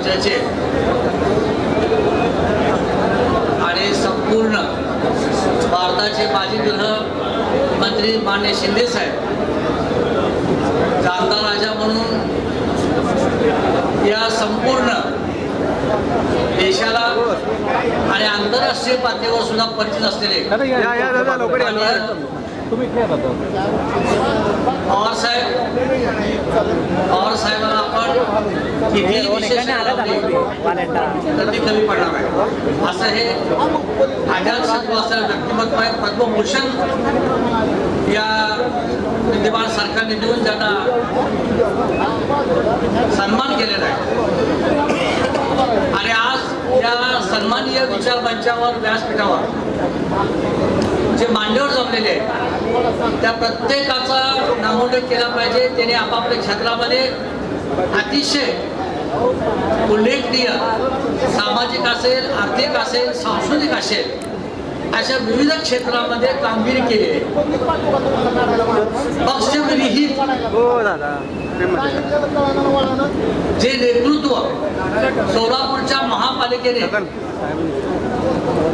राज्याचे आणि संपूर्ण भारताचे माजी गृहमंत्री मान्य शिंदे साहेब जाणता राजा म्हणून या संपूर्ण देशाला आणि आंतरराष्ट्रीय पातळीवर सुद्धा परिचित असलेले पवार साहेबांना आपण किती विशेष तर ती कमी पडणार आहे असं हे अजातशत्रू असलेलं व्यक्तिमत्व आहे. पद्मभूषण या विद्यमान सरकारने देऊन त्यांना सन्मान केलेला आहे आणि आज या सन्माननीय विचार मंचावर व्यासपीठावर जे मांडीवर जमलेले आहेत त्या प्रत्येकाचा नामोल्लेख केला पाहिजे. त्याने आपापल्या क्षेत्रामध्ये अतिशय उल्लेखनीय सामाजिक असेल, आर्थिक असेल, सांस्कृतिक असेल अशा विविध क्षेत्रामध्ये कामगिरी केली आहे. पक्षविरहित जे नेतृत्व सोलापूरच्या महापालिकेने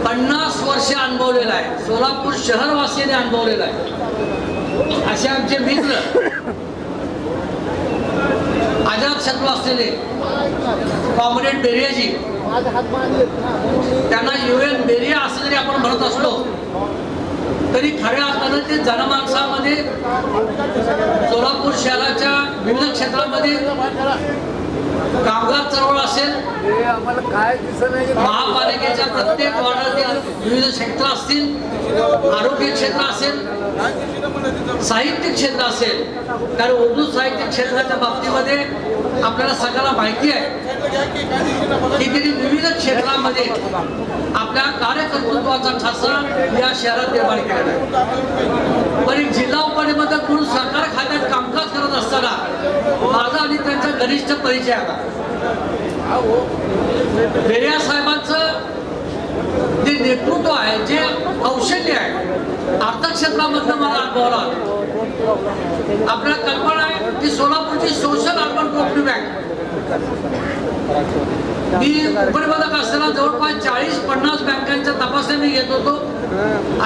50 वर्ष अनुभवलेलं आहे, सोलापूर शहरवासियांनी अनुभवलेलं आहे. असे आमचे मित्र अजातशत्रू असलेले कॉम्रेड बेरियाजी, त्यांना UN बेरिया असं जरी आपण म्हणत असलो तरी खऱ्या अर्थानं ते जनमानसामध्ये सोलापूर शहराच्या विविध क्षेत्रामध्ये कामगार चळवळ असेल, महापालिकेच्या प्रत्येक वार्डातील विविध क्षेत्र असतील, आरोग्य क्षेत्र असेल, साहित्य क्षेत्र असेल. कारण उर्दू साहित्य क्षेत्राच्या बाबतीमध्ये आपल्याला सगळ्याला माहिती आहे की त्यांनी विविध क्षेत्रामध्ये आपल्या कार्यकर्तृत्वाचा ठसा या शहरात निर्माण केलेला आहे. पण एक जिल्हा उपाधीमध्ये म्हणून सरकार खात्यात कामकाज करत असताना माझा आणि त्यांचा घनिष्ठ परिचय आला. बेरिया साहेबांचं जे नेतृत्व आहे, जे कौशल्य आहे, अर्थक्षेत्रामधलं मला अनुभवला. आपल्याला कल्पना आहे की सोलापूरची सोशल अर्बन कोऑपरेटिव्ह बँक मी उपनिबंधक असताना जवळपास 40-50 बँकांच्या तपासण्या मी घेत होतो.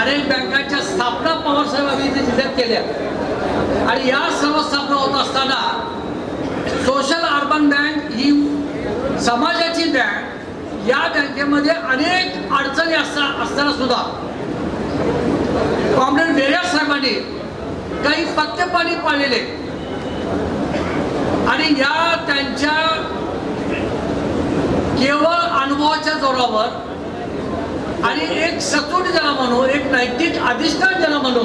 अनेक बँकांच्या स्थापना पवारसाहेब आम्ही इथे जिल्ह्यात केल्या आणि या सर्व स्थापना होत असताना सोशल अर्बन बँक ही समाजाची बँक, या बँकेमध्ये अनेक अडचणी असताना सुद्धा कॉम्रेड बेरिया साहेबांनी काही पथ्यपाणी पाळलेले आणि या त्यांच्या केवळ अनुभवाच्या जोरावर आणि एक सचोट ज्याला म्हणू, एक नैतिक अधिष्ठान ज्याला म्हणू,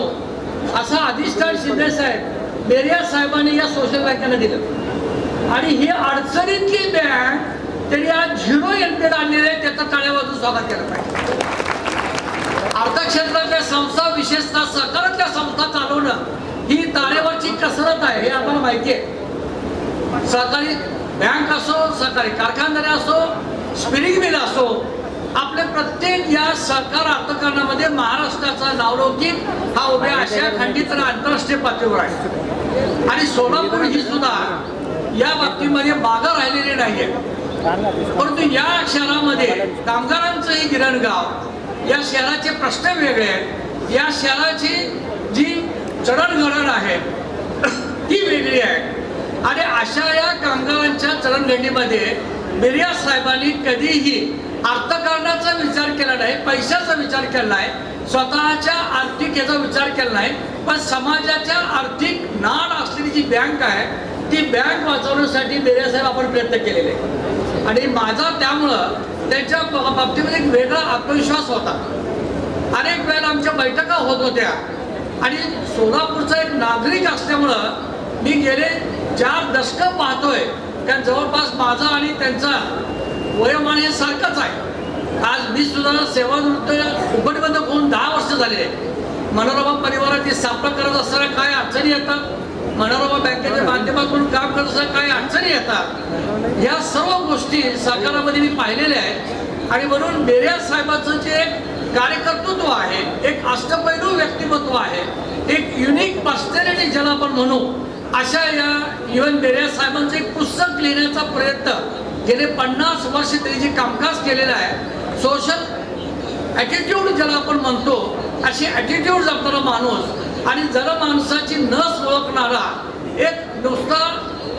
असं अधिष्ठान शिंदे साहेब बेरिया साहेबांनी या सोशल बँकेला दिलं आणि ही अडचणीतली बँक त्यांनी आज 0 NPA आणलेले आहे. त्याचा टाळ्या वाजून स्वागत केलं पाहिजे. अर्थक्षेत्रातल्या संस्था, विशेषतः सहकारातल्या संस्था चालवणं ही तारेवरची कसरत आहे, हे आम्हाला माहिती आहे. सहकारी बँक असो, सहकारी कारखानदारी असो, स्पिनिंग मिल असो, आपले प्रत्येक या सहकार अर्थकारणामध्ये महाराष्ट्राचा नावलौकिक हा उभ्या आशिया खंडित आणि आंतरराष्ट्रीय पातळीवर आहे आणि सोलापूर ही सुद्धा या बाबतीमध्ये मागं राहिलेली नाहीये. परंतु या शहरामध्ये कामगारांचं हे गिरणगाव, या शहराचे प्रश्न वेगळे आहेत, या शहराची जी चढणघडण आहे ती वेगळी आहे आणि अशा या कामगारांच्या चढणघडणीमध्ये बेरिया साहेबांनी कधीही अर्थकारणाचा विचार केला नाही, पैशाचा विचार केला नाही, स्वतःच्या आर्थिक याचा विचार केला नाही, पण समाजाच्या आर्थिक नाड असलेली जी बँक आहे ती बँक वाचवण्यासाठी बेरिया साहेब आपण प्रयत्न केलेले आणि माझा त्यामुळं त्यांच्या बाबतीमध्ये एक वेगळा आत्मविश्वास होता. अनेक वेळेला आमच्या बैठका होत होत्या आणि सोलापूरचा एक नागरिक असल्यामुळं मी गेले 4 दशकं पाहतोय, कारण जवळपास माझा आणि त्यांचा वयोमान हे सारखंच आहे. आज मी सुद्धा सेवानिवृत्त उपनिबंधक होऊन 10 वर्ष झाले. मनोरमा परिवाराची स्थापना करत असताना काय अडचणी येतात, मनोरमा बँकेच्या माध्यमातून काम करत असताना काय अडचणी येतात, या सर्व गोष्टी सरकारामध्ये मी पाहिलेल्या आहेत आणि म्हणून बेरिया साहेबांचं जे एक कार्यकर्तृत्व आहे, एक अष्टपैलू व्यक्तिमत्व आहे, एक युनिक पर्सनॅलिटी ज्याला आपण म्हणू, अशा या UN बेरिया साहेबांचं एक पुस्तक लिहिण्याचा प्रयत्न गेले 50 वर्ष त्यांनी जे कामकाज केलेलं आहे, सोशल ॲटिट्यूड ज्याला आपण म्हणतो, अशी ॲटिट्यूड जपणारा माणूस आणि जनमानसाची नस ओळखणारा एक नुसता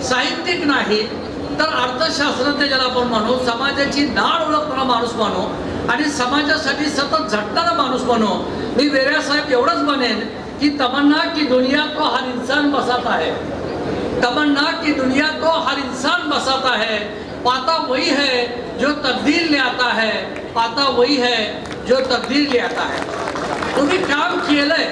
साहित्यिक नाही तर अर्थशास्त्रज्ञ ज्याला आपण म्हणू, समाजाची नाळ ओळखणारा माणूस म्हणू आणि समाजासाठी सतत झटणारा माणूस म्हणू. मी वेऱ्या साहेब एवढंच म्हणेन कि तमन्ना की दुनिया को हर इंसान बसाता है, तमन्ना की दुनिया को हर इंसान बसाता है, पाता वही है जो तब्दील ले आता है, पाता वही है जो तब्दील ले आता है. तुम्ही काम केलंय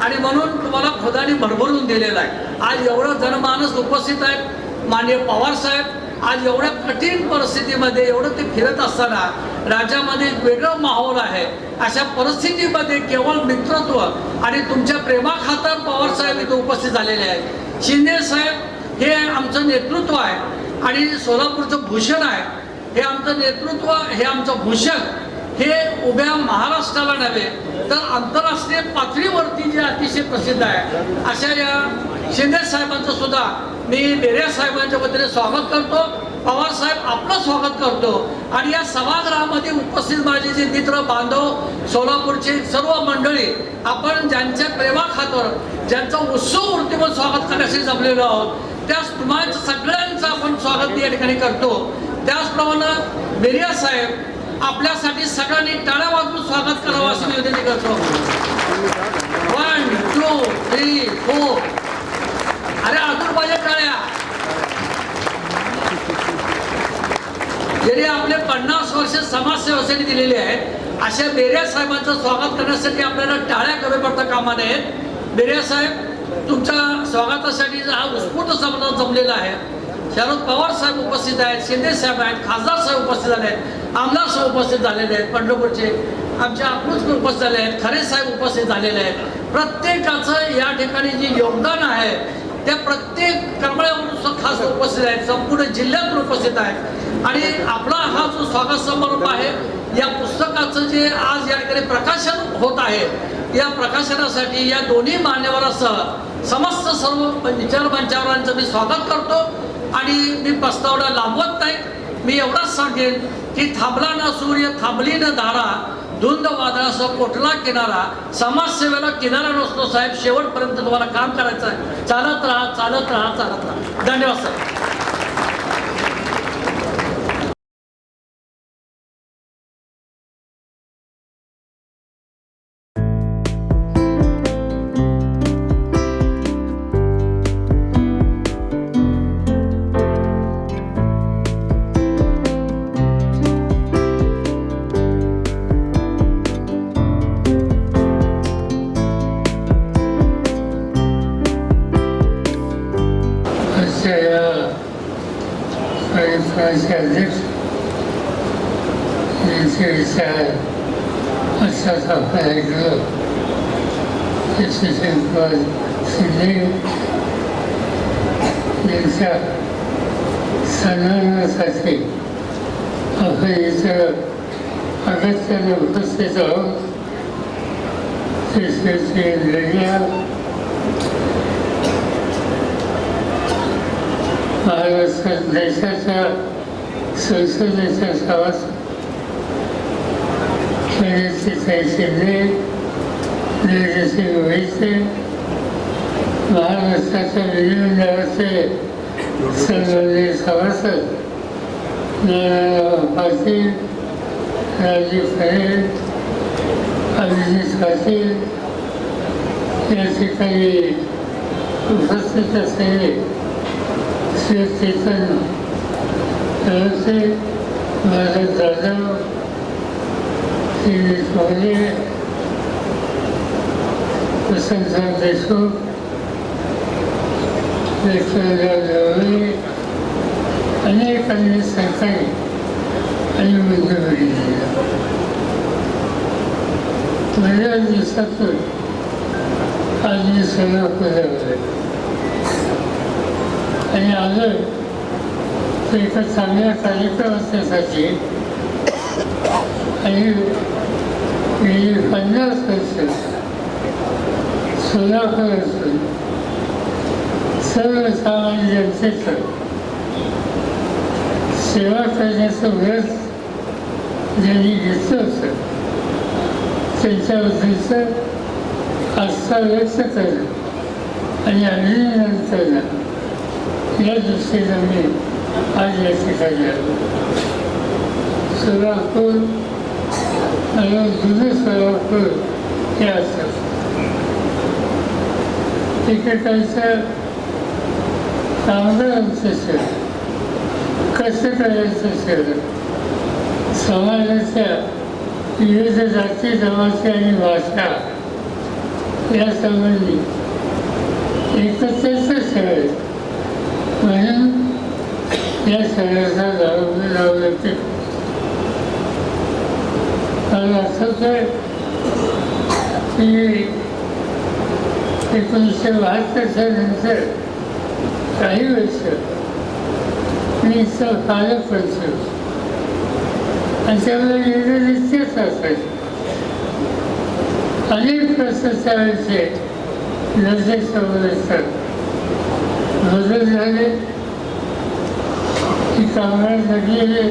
आणि म्हणून तुम्हाला खुदाने भरभरून दिलेलं आहे. आज एवढं जनमानस उपस्थित आहेत. माननीय पवार साहेब आज एवढ्या कठीण परिस्थितीमध्ये एवढं ते फिरत असताना राज्यामध्ये एक वेगळं माहोल आहे. अशा परिस्थितीमध्ये केवळ मित्रत्व आणि तुमच्या प्रेमाखातर पवार साहेब इथे उपस्थित झालेले आहेत. शिंदे साहेब हे आमचं नेतृत्व आहे आणि सोलापूरचं भूषण आहे. हे आमचं नेतृत्व, हे आमचं भूषण हे उभ्या महाराष्ट्राला नव्हे तर आंतरराष्ट्रीय पातळीवरती जे अतिशय प्रसिद्ध आहे अशा या शिंदे साहेबांचं सुद्धा मी बेऱ्या साहेबांच्या वतीने स्वागत करतो. पवार साहेब आपलं स्वागत करतो आणि या सभागृहामध्ये उपस्थित माझे जे मित्र बांधव, सोलापूरचे सर्व मंडळी, आपण ज्यांच्या प्रेमाखातर ज्यांचा उत्सव वृत्तीवर स्वागत करण्यासाठी जमलेलो आहोत, त्याच तुम्हाला सगळ्यांचं आपण स्वागत या ठिकाणी करतो. त्याचप्रमाणे बेरिया साहेब आपल्यासाठी सगळ्यांनी टाळ्या वाजवून स्वागत करावं अशी मी विनंती करतो. 1 2 3 4. अरे अजून पाहिजे टाळ्या. ज्यांनी आपले 50 वर्ष समाजसेवेसाठी दिलेले आहेत अशा बेरिया साहेबांचं स्वागत करण्यासाठी आपल्याला टाळ्या कमी पडता कामा नयेत. बेरिया साहेब, तुमच्या स्वागतासाठी हा उत्स्फूर्त समाज जमलेला आहे. शरद पवार साहेब उपस्थित आहेत, शिंदे साहेब आहेत, खासदार साहेब उपस्थित झाले आहेत, आमदार साहेब उपस्थित झालेले आहेत, पंढरपूरचे आमच्या अकलूजकर उपस्थित झाले आहेत, खरे साहेब उपस्थित झालेले आहेत. प्रत्येकाचं या ठिकाणी जे योगदान आहे त्या प्रत्येक कर्मळ्यावरून खास उपस्थित आहेत, संपूर्ण जिल्ह्यातून उपस्थित आहेत. आणि आपला हा जो स्वागत समारंभ आहे, या पुस्तकाचं जे आज या ठिकाणी प्रकाशन होत आहे, या प्रकाशनासाठी या दोन्ही मान्यवरांसह समस्त सर्व विचारमंचावरांचं मी स्वागत करतो. आणि मी प्रस्तावना लांबवत नाही. मी एवढंच सांगेन की थांबला ना सूर्य, थांबली न धारा, धुंद वादळासह कोठला किनारा, समाजसेवेला किनारा नसतो साहेब, शेवटपर्यंत तुम्हाला काम करायचं आहे. चालत राहा, चालत राहा, चालत राहा. धन्यवाद साहेब. परिसराचे अध्यक्ष यांचे विचार असंच आपण ऐकलं. यशवंतराव शिंदे यांच्या सन्मानासाठी आपण इथं अगत्याने उपस्थित आहोत. महाराष्ट्र देशाच्या संसदेच्या सभासद प्रणितीताई शिंदे, धैर्यसिंग वैसे, महाराष्ट्राच्या विधिमंडळाचे सन्माननीय सभासद नारायणराव पाटील, राजीव खरे, अभिजित पाटील या ठिकाणी उपस्थित असलेले श्री चेतन नरसे, भारत जाधव, श्री सोने, वसंतराव देशमुख, लेखनराव ढवळे, अनेकांनी सरकारी आणि मंजुरी दिली. बऱ्याच दिवसातून आज मी सोलापूरला आणि आलं तर एका चांगल्या कार्यक्रमासाठी आणि गेली 50 वर्ष सोलापूर असून सर्वसामान्य जनतेचं सेवा करण्याचं व्रत ज्यांनी घेतलं होतं त्यांच्याबद्दलचं आस्था व्यक्त करणं आणि अभिनंदन करणं या दृष्टीनं मी आज या ठिकाणी आलो. सोलापूर आणि जुनं सोलापूर हे असतं. एकेकाचं कामगारांचं शहर, कष्टकऱ्यांचं शहर, समाजाच्या विविध जाती जमाती आणि भाषा या संबंधी एकत्रेचं शहर म्हणून या शहराचा नाव व्यक्त मला आठवतं आहे की 1972च्या नंतर काही वर्ष मी इथं पालक बनतो आणि त्यामुळे येणं निश्चित असायचं. अनेक प्रश्न त्यावेळेचे नजरेसमोर येतात. बदल झाले की कामगार लागलेले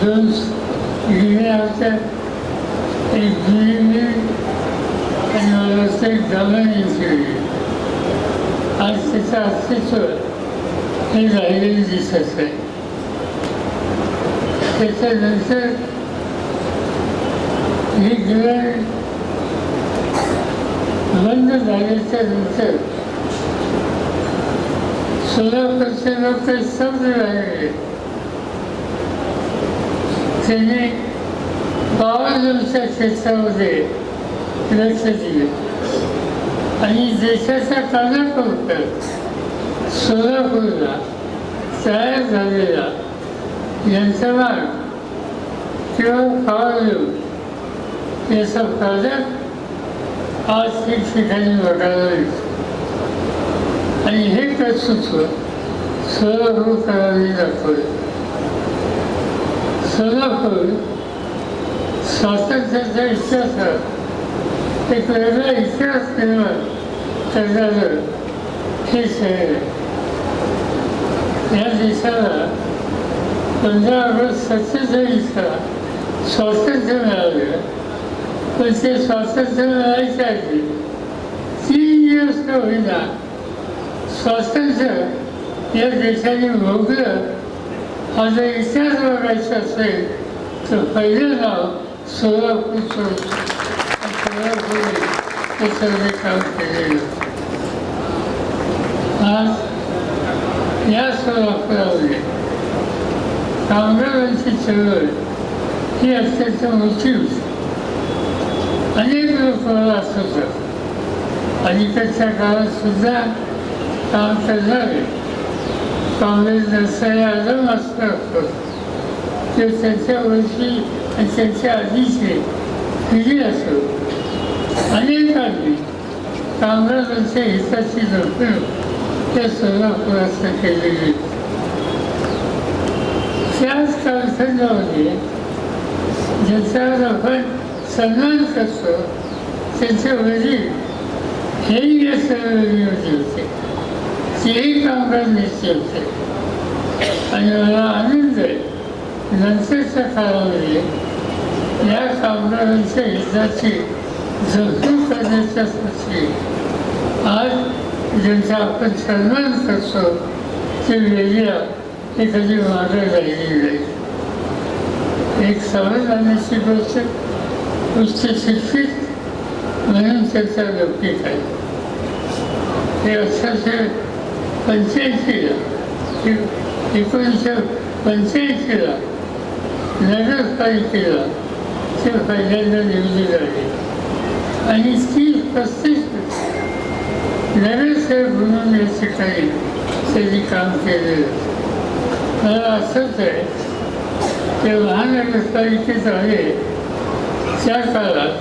2 गिरण्या होत्या, एक जुनी मिल आणि मला वाटतं एक दामान्यांची वेगळी. आज त्याचं अस्तित्व हे राहिलेलं दिसत आहे. त्याच्यानंतर ही गिरण बंद झाल्याच्या नंतर सोलापूरचे लोक स्तब्ध राहिले. त्यांनी 52च्या क्षेत्रामध्ये लक्ष दिले आणि देशाच्या कानाकोपऱ्यात सोलापूरला तयार झालेला यंत्रमाग किंवा पॉवर याचा प्रोजेक्ट आज ठिकठिकाणी बघायला मिळतो. आणि हे कर्तृत्व सोलापूरकरांनी दाखवलं. सोलापूर स्वातंत्र्याच्या इतिहासात एक वेगळा इतिहास निर्माण करणारं हे शहर आहे. या देशाला 15 ऑगस्ट 47ला स्वातंत्र्य मिळालं, पण ते स्वातंत्र्य मिळायच्या आधी 3 दिवस का होईना स्वातंत्र्य या देशाने भोगलं. हा जर इतिहास बघायचा असेल तर पहिलं नाव सोलापूरचं होतं. सोलापूर त्याच्यामध्ये काम केलेलं. आज या सोलापुरामध्ये कामगारांची चळवळ ही अत्यंत मोठी होती. अनेक लोक मला आठवतात. अलीकडच्या काळात सुद्धा काम करणारे काँग्रेस नसणारे आदम असणार होतं ते त्यांच्या वर्षी आणि त्यांच्या आधीचे पिढी असो अनेकांनी कामगारांच्या हिताची जपणूक त्या सोलापुरात केलेली. त्याच कालखंडामध्ये ज्यांच्यावर आपण सन्मान करतो त्यांचे वडील हेही या चळवळीमध्ये होते. तेही कामगार नेते होते. आणि मला आनंद आहे नंतरच्या काळामध्ये या कामगारांच्या हिताची जपणूक करण्याच्यासाठी आज ज्यांचा आपण सन्मान करतो ते वेगळ्या हे कधी मागं राहिलेली नाही. एक समाधानाची गोष्ट उच्च शिक्षित म्हणून त्याचा लौकिक आहे. हे 1885ला 1985ला नगरपालिकेला ते पहिल्यांदा निवडून आले आणि 30-35 नगरसेवक म्हणून या ठिकाणी त्यांनी काम केलेलं. मला असंच आहे ते महानगरपालिकेत आले त्या काळात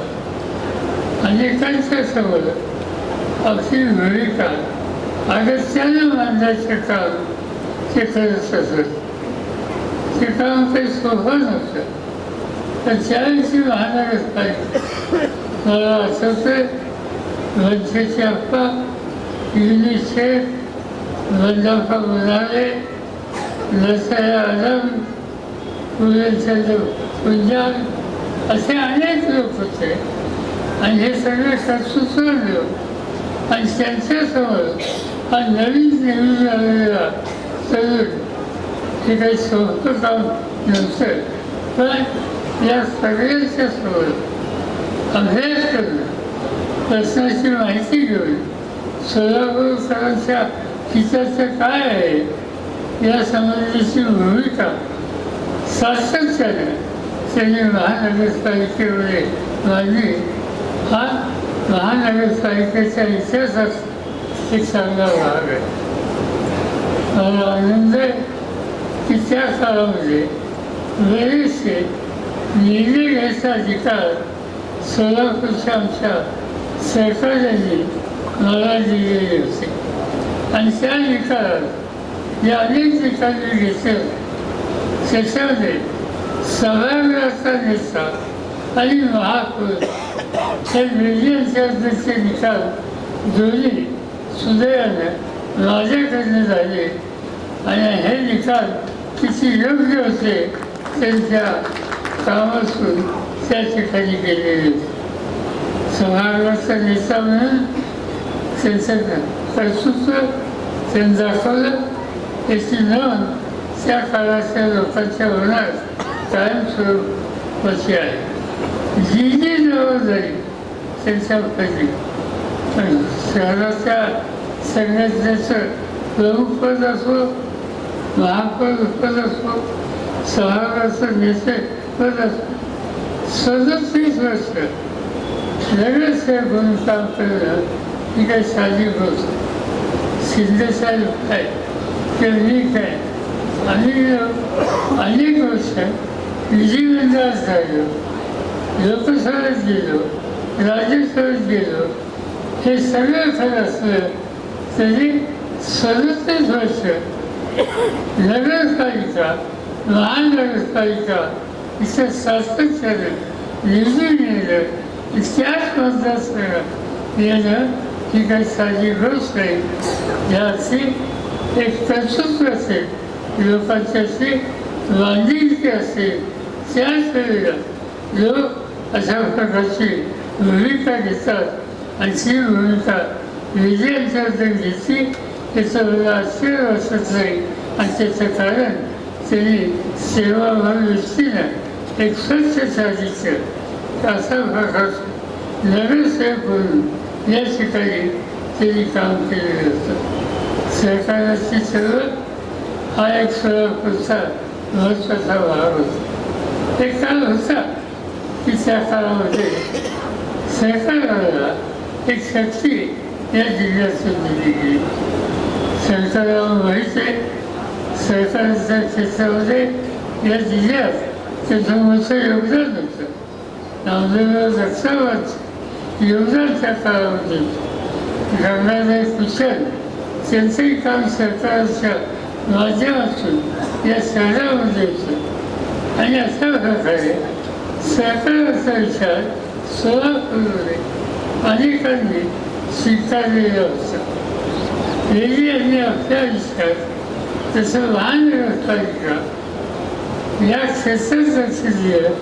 अनेकांच्या समोर आपली भूमिका अगत्यानं मांडण्याचं काम ते करत असत. ते काम काही सोपं नव्हतं. पण त्यावेळी महानगरपालिका मला आठवतं वंशेचे अप्पा युनिसेफ बंडाप्पा बोलाले नसर आलम, पूर्णचंद्र पुंजाब असे अनेक लोक होते आणि हे सगळे सुचवलं आणि त्यांच्यासमोर हा नवीन आलेला तरुण हे काही सोपं काम नव्हतं, पण या सगळ्यांच्या समोर अभ्यास करून प्रश्नाची माहिती घेऊन सोलापूरकरांच्या हिताचं काय आहे या संबंधीची भूमिका सातत्याने त्यांनी महानगरपालिकेमध्ये मांडली. हा महानगरपालिकेच्या इतिहासात एक चांगला भाग आहे. मला आनंद आहे की त्या काळामध्ये बरेचसे निर्णय घ्यायचा अधिकार सोलापूरच्या आमच्या सरकारने मला दिलेले होते आणि त्या निकालात जे अनेक निकाल घेतले त्याच्यामध्ये सभागृहाचा नेता आणि महापौर हे दोन्ही निकाल दोन्ही सुदैवानं माझ्याकडनं झाले आणि हे निकाल किती योग्य होते त्यांच्या कामातून त्या ठिकाणी गेलेले. सभागृहाचा नेता म्हणून त्यांचं कर्तृत्व त्यांनी दाखवलं, याची नोंद त्या काळाच्या लोकांच्या मनात कायमस्वरूपाची आहे. जी जी जबाबदारी त्यांच्यापैकी पण शहराच्या संघटनेचं प्रमुखपद असो, महापौर पद असो, सभागृहाचं नेतेपद असो, 37 वर्ष लगेच हे गुण काम करणं ही काही साधी गोष्ट. शिंदेसाहेब काय किंवा मी काय अनेक वर्ष विधिमंडळात झालो, लोकसभेत गेलो, राज्यसभेत गेलो. हे सगळं खरं असलं तरी 37 वर्ष नगरपालिका महानगरपालिका इथं सातत्यानं निवडून येणं, त्याच मतदारसंघात येणं ही काही साधी गोष्ट नाही. याची एक कर्तृत्व असेल, लोकांच्याशी बांधिलकी असेल, त्याच वेळेला लोक अशा प्रकारची भूमिका घेतात आणि ती भूमिका विजयांच्याबद्दल घेतली त्याचं मला आश्चर्य वाटत नाही. आणि त्याचं कारण त्यांनी सेवाभावी व्यक्तीनं एक स्वच्छ साधित असा प्रकार नगरसेवक म्हणून या ठिकाणी त्यांनी काम केलेलं होतं. सरकाराची चळवळ हा एक सोलापूरचा महत्त्वाचा भाग होता. एक काळ होता की त्या काळामध्ये सरकारला एक शक्ती या जिल्ह्यातून दिली गेली. सरकारला माहीत आहे सरकारच्या क्षेत्रामध्ये या जिल्ह्यात त्याचं मोठं योगदान होतं. नामदेवराव दक्षावाद योगदान त्या काळामध्ये गंगाधर कुशल त्यांचंही काम सरकारच्या माध्यमातून या शहरामध्ये होतं. आणि अशा प्रकारे सरकारचा विचार सोलापूरमध्ये अनेकांनी स्वीकारलेला होता. रेड्डी यांनी आपल्या विचार तसं महानगरपालिका या क्षेत्रात लक्ष दिलं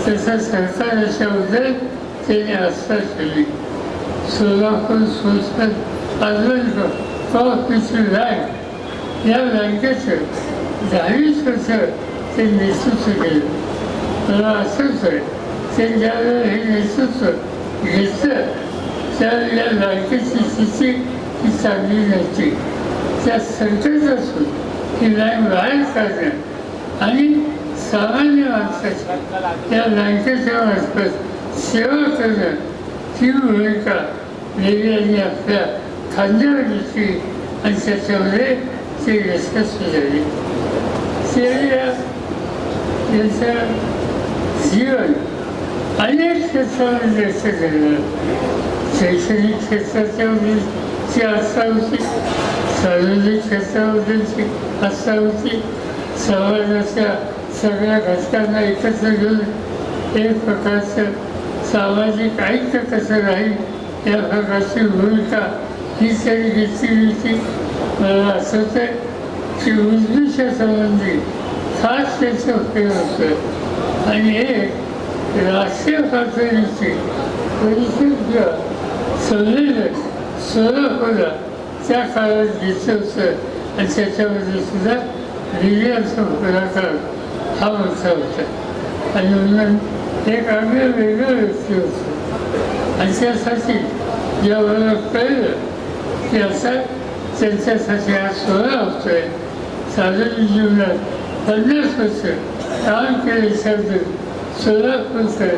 तसं सरकारच्या बद्दल त्यांनी आस्था ठेवली. सोलापूर संस्कृत आंदोलन कॉपरेटिव्ह बँक या बँकेचं 10 वर्ष ते नेतृत्व केलं. मला असंच आहे ते ज्यावेळेला हे नेतृत्व घेतलं त्यावेळी या बँकेची स्थिती ही चांगली नव्हती. त्या संकटातून ही बँक बाहेर काढणं आणि सामान्य माणसाची या बँकेच्या मार्फत सेवा करणं ही भूमिका रेड्डी यांनी आपल्या खांद्यावर घेतली आणि त्याच्यामध्ये ते यशस्वी झाले. त्यांचं जीवन अनेक क्षेत्रामध्ये व्यस्त झालं. शैक्षणिक क्षेत्राच्यामध्ये ती आस्था होती, सार्वजनिक क्षेत्राबद्दलची आस्था होती, समाजाच्या सगळ्या घटकांना एकत्र घेऊन एक प्रकारचं सामाजिक ऐक्य कसं राहील या प्रकारची भूमिका ही त्यांनी घेतली होती. मला आठवतं की उजवीच्या संबंधी खास त्याचं उपयोग होतं आणि एक राष्ट्रीय पातळीची परिषद संमेलन सोलापूरला त्या काळात घेतलं होतं आणि त्याच्यामध्ये सुद्धा विजयाचा पुढाकार हा मोठा होता आणि म्हणून एक आगळं वेगळं व्यक्ती होतं आणि त्यासाठी जेव्हा कळलं की असा त्यांच्यासाठी हा सोहळा होतोय साधारण जीवनात 50 वर्ष काम केल्याच्याबद्दल सोलापूरकर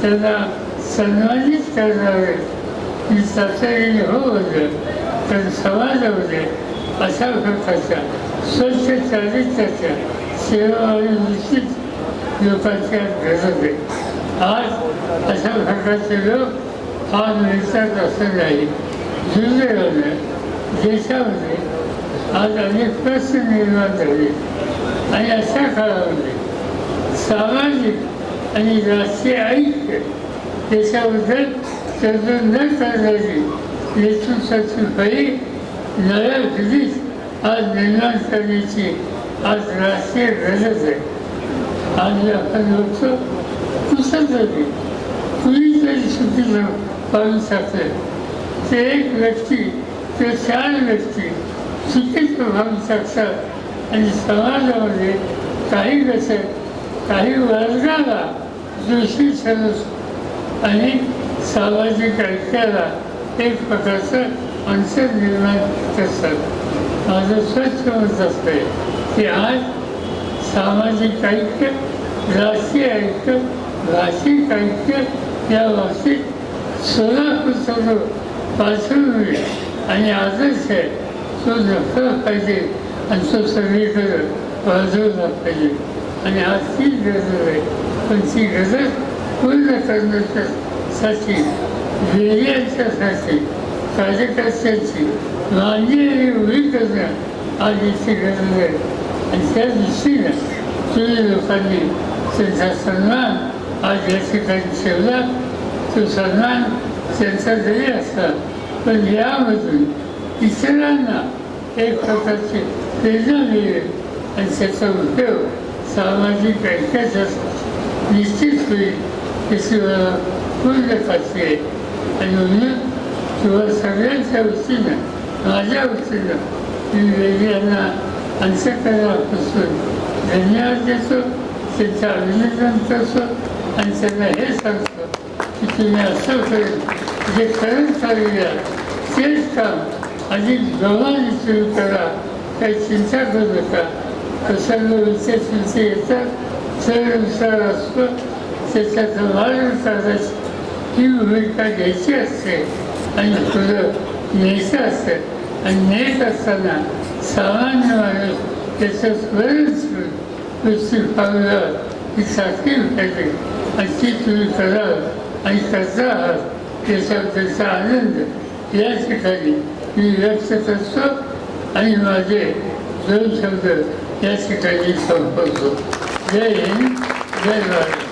त्यांना सन्मानित करणारे मी तातडीने हो बोललं तर समाजामध्ये अशा प्रकारच्या स्वच्छ चारित्र्याच्या सेवा आणि निश्चित लोकांच्या गरज आहे. आज अशा प्रकारचे लोक आज मिळतात असं नाही. दुर्दैवानं देशामध्ये आज अनेक प्रश्न निर्माण झाले आणि अशा काळामध्ये सामाजिक आणि राष्ट्रीय ऐक्य देशाबद्दल तरतूद न करणारी नेतृत्वाची फळी नव्या पिढीत आज निर्माण करण्याची आज राष्ट्रीय गरज आहे. आज आपण बघतो कुठं तरी कुणीतरी चुकीचं पाहून टाकलं ते एक व्यक्ती ते 4 व्यक्ती चुकीचं पाहून टाकतात आणि समाजामध्ये काही घटक काही वर्गाला दोषी ठरवत आणि सामाजिक ऐक्याला एक प्रकारचं अंतर निर्माण करतात. माझं स्वच्छ मत असतंय की आज सामाजिक ऐक्य राष्ट्रीय ऐक्य भाषिक ऐक्य या बाबतीत सोलापूरचा जो पार्श्वभूमी आणि आदर्श आहे तो जपला पाहिजे आणि तो सगळीकडे वाजवला पाहिजे आणि आज ती गरज आहे. पण ती गरज पूर्ण करण्यासाठी वेगळ्यांच्यासाठी कार्यकर्त्यांची मांडणी आणि उभी करणं आज याची गरज आहे आणि त्या दृष्टीनं तुम्ही लोकांनी त्यांचा सन्मान आज या ठिकाणी ठेवला. तो सन्मान त्यांचा जरी असला पण यामधून इतरांना एक प्रकारची प्रेरणा मिळेल आणि त्याचा उपयोग सामाजिक ऐक्यासाठी निश्चित होईल याची मला पूर्ण खात्री आहे. आणि म्हणून किंवा सगळ्यांच्या वतीनं माझ्या वतीनं मी वेगळ्यांना अंतःकरणापासून धन्यवाद देतो, त्यांचं अभिनंदन करतो आणि त्यांना हे सांगतो की तुम्ही असं करेल जे करत चाललेल्या तेच काम अधिक जोमाने सुरू करा. काही चिंता करू नका. कशाला विचार येतात चढ-उतार असतो त्याच्यात मार्ग काढायची ही भूमिका घ्यायची असते आणि पुढं न्यायचं असतं आणि नेत असताना सामान्य माणूस त्याचं स्मरण करून गोष्टी पावलं ही साखळी पाहिजे आणि ती तुम्ही करावं आणि करता आहात याच्याबद्दलचा आनंद या ठिकाणी मी व्यक्त करतो आणि माझे 2 शब्द या ठिकाणी संपवतो. जय हिंद, जय भारत.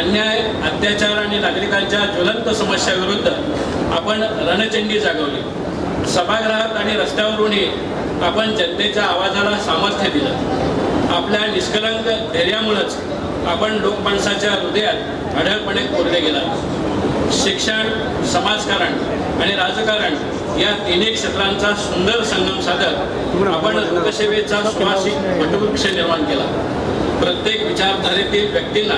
अन्याय, अत्याचार आणि नागरिकांच्या ज्वलंत समस्याविरुद्ध आपण रणचंडी जागवली. सभागृहात आणि रस्त्यावरूनही आपण जनतेच्या आवाजाला सामर्थ्य दिलं. आपल्या निष्कलंक धैर्यामुळेच आपण लोकमानसाच्या हृदयात अढळपणे कोरले गेला. शिक्षण, समाजकारण आणि राजकारण या तिन्ही क्षेत्रांचा सुंदर संगम साधत आपण लोकसेवेचा सुवासिक वटवृक्ष निर्माण केला. प्रत्येक विचारधारेतील व्यक्तींना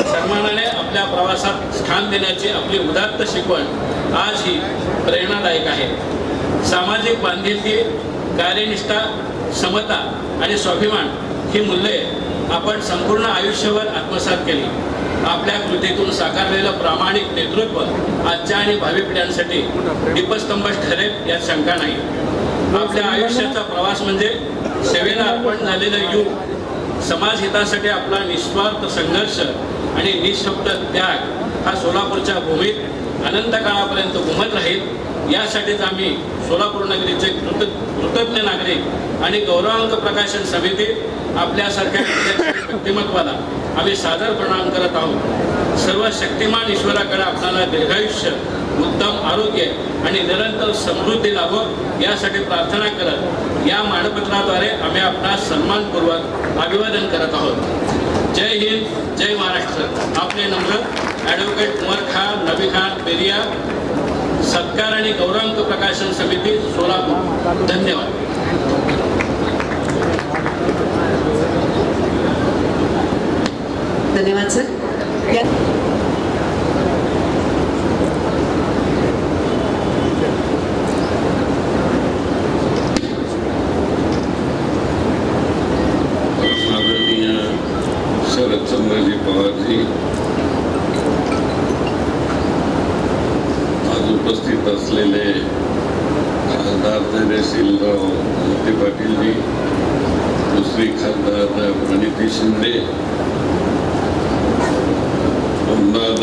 सन्मानाने आपल्या प्रवासात स्थान देण्याची आपली उदात्त शिकवण आजही प्रेरणादायक आहे. सामाजिक बांधिलकी, कार्यनिष्ठा, समता आणि स्वाभिमान ही मूल्ये आपण संपूर्ण आयुष्यभर आत्मसात केली. आपल्या कृतीतून साकारलेलं प्रामाणिक नेतृत्व आजच्या आणि भावी पिढ्यांसाठी दीपस्तंभ ठरेल यात शंका नाही. आपल्या आयुष्याचा प्रवास म्हणजे सेवेला अर्पण झालेलं युग. समाजहितासाठी आपला निस्वार्थ संघर्ष आणि निःशब्द त्याग हा सोलापूरच्या भूमीत अनंत काळापर्यंत घुमत राहील. यासाठीच आम्ही सोलापूर नगरीचे कृतज्ञ नागरिक आणि गौरवांक प्रकाशन समिती आपल्यासारख्या व्यक्तिमत्वाला आम्ही सादर प्रणाम करत आहोत. सर्व शक्तिमान ईश्वराकडे आपल्याला दीर्घायुष्य, उत्तम आरोग्य आणि निरंतर समृद्धी लाभो यासाठी प्रार्थना करत या मानपत्राद्वारे आम्ही आपणास सन्मानपूर्वक अभिवादन करत आहोत. जय हिंद, जय महाराष्ट्र. आपले नम्र ॲडव्होकेट उमर खान, नबी खान पेरिया, सत्कार आणि गौरवांक प्रकाशन समिती सोलापूर. धन्यवाद. धन्यवाद सर. माननीय शरदचंद्रजी पवारजी, आज उपस्थित असलेले खासदार धैर्यशीलराव मोहिते पाटीलजी, दुसरी खासदार प्रणिती शिंदे, आमदार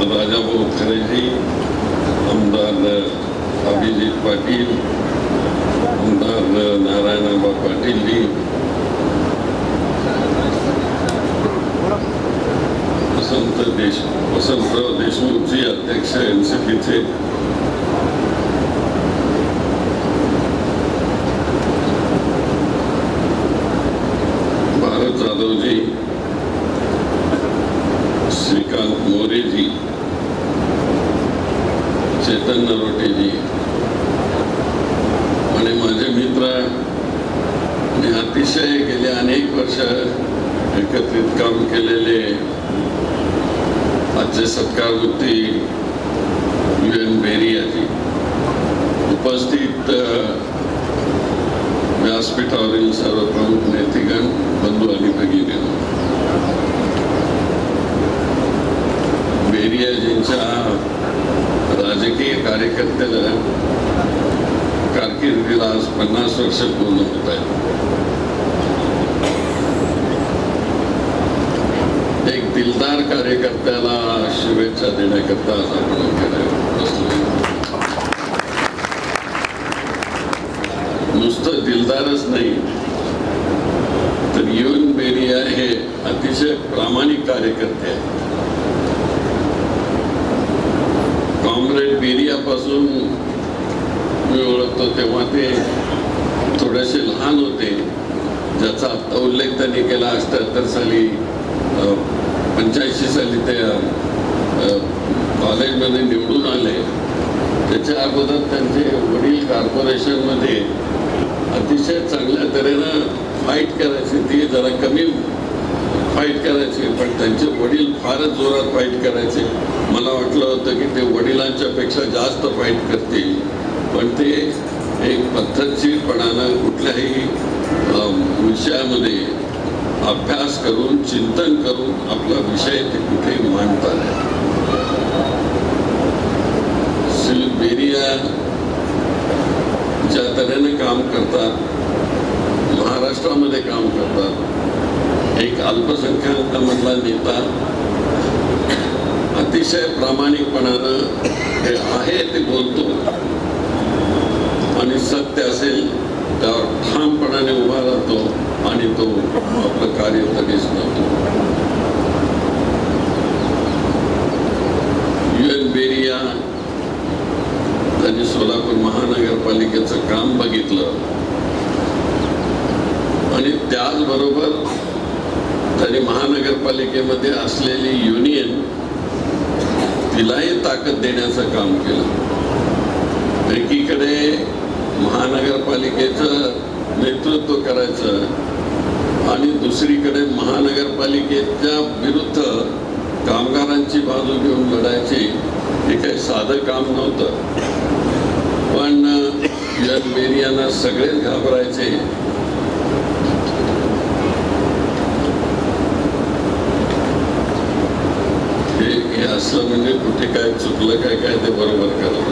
राजाभाऊ खरेजी, आमदार अभिजित पाटील, आमदार नारायणबा पाटीलजी, वसंतराव देशमुखजी, अध्यक्ष एनसीपीचे, भारत जाधवजी, श्रीकांत मोरेजी, चेतन नरोटेजी आणि माझे मित्र, मी अतिशय गेले अनेक वर्ष एकत्रित काम केलेले आजचे सत्कारवृत्ती UN बेरियाजी, उपस्थित व्यासपीठावरील सर्व प्रमुख नेतेगण, बंधू आणि भगिनींनो, बेरियाजींच्या राजकीय कार्यकर्त्याला कारकिर्दीला आज 50 वर्ष पूर्ण होत आहेत. एक दिलदार कार्यकर्त्याला शुभेच्छा देण्याकरता आज आपण बसलो. नुसतं दिलदारच नाही तर UN बेरिया हे अतिशय प्रामाणिक कार्यकर्ते आहेत. कॉम्रेड बेरियापासून मी ओळखतो तेव्हा ते थोडेसे लहान होते, ज्याचा आता उल्लेख त्यांनी केला. 78 साली 85 साली ते कॉलेजमध्ये निवडून आले. त्याच्या अगोदर त्यांचे वडील कॉर्पोरेशनमध्ये अतिशय चांगल्या तऱ्हेनं फाईट करायचे. ती जरा कमी फाईट करायचे, पण त्यांचे वडील फारच जोरात फाईट करायचे. मला वाटलं होतं की ते वडिलांच्या पेक्षा जास्त फाईट करतील, पण ते एक पद्धतशीरपणानं कुठल्याही विषयामध्ये अभ्यास करून, चिंतन करून आपला विषय ते कुठेही मांडतात. श्री बेरिया ज्या तऱ्हेने काम करतात, महाराष्ट्रामध्ये काम करतात, एक अल्पसंख्याकांमधला नेता अतिशय प्रामाणिकपणानं हे आहे ते बोलतो आणि सत्य असेल त्यावर ठामपणाने उभा राहतो आणि तो आपलं कार्य लगेच करतो. बेरिया त्यांनी सोलापूर महानगरपालिकेचं काम बघितलं आणि त्याचबरोबर त्यांनी महानगरपालिकेमध्ये असलेली युनियन तिलाही ताकद देण्याचं काम केलं. एकीकडे महानगरपालिकेचं नेतृत्व करायचं आणि दुसरीकडे महानगरपालिकेच्या विरुद्ध कामगारांची बाजू घेऊन लढायची हे काही साधं काम नव्हतं. पण युएन बेरियाना सगळेच घाबरायचे. हे असं म्हणजे कुठे काय चुकलं काय काय ते बरोबर करत.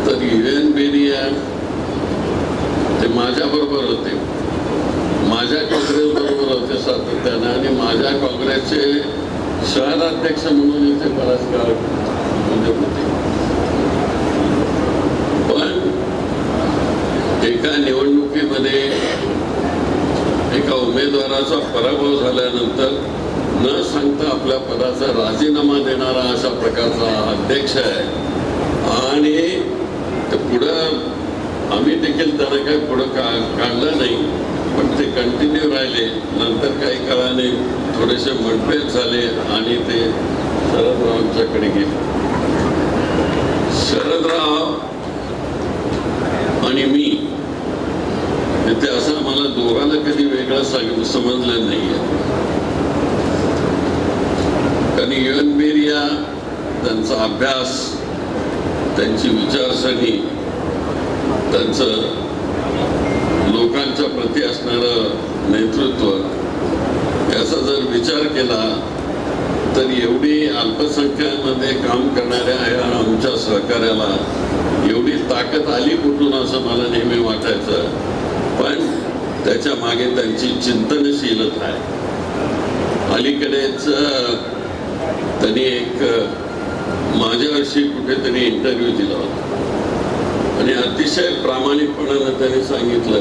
तर युएन बेरिया ते माझ्या बरोबर होते, माझ्या काँग्रेस बरोबर होते सातत्याने आणि माझ्या काँग्रेसचे शहराध्यक्ष म्हणून इथे बराच काळ म्हणजे होते. पण एका निवडणुकीमध्ये एका उमेदवाराचा पराभव झाल्यानंतर न सांगता आपल्या पदाचा राजीनामा देणारा अशा प्रकारचा अध्यक्ष आहे. आणि पुढं आम्ही देखील त्यांना काही पुढं काढलं नाही, पण ते कंटिन्यू राहिले. नंतर काही काळाने थोडेसे मतभेद झाले आणि ते शरदरावांच्याकडे गेले. शरदराव आणि मी ते असं मला दोघांना कधी वेगळं समजलं नाहीये. कारण युएन बेरिया त्यांचा अभ्यास, त्यांची विचारसरणी, त्यांचं लोकांच्या प्रती असणारं नेतृत्व याचा जर विचार केला तर एवढी अल्पसंख्यामध्ये काम करणाऱ्या आमच्या सहकार्याला एवढी ताकद आली कुठून असं मला नेहमी वाटायचं. पण त्याच्या मागे त्यांची चिंतनशीलता आहे. अलीकडेच त्यांनी एक माझ्यावर्षी कुठेतरी इंटरव्ह्यू दिला होता आणि अतिशय प्रामाणिकपणानं त्यांनी सांगितलं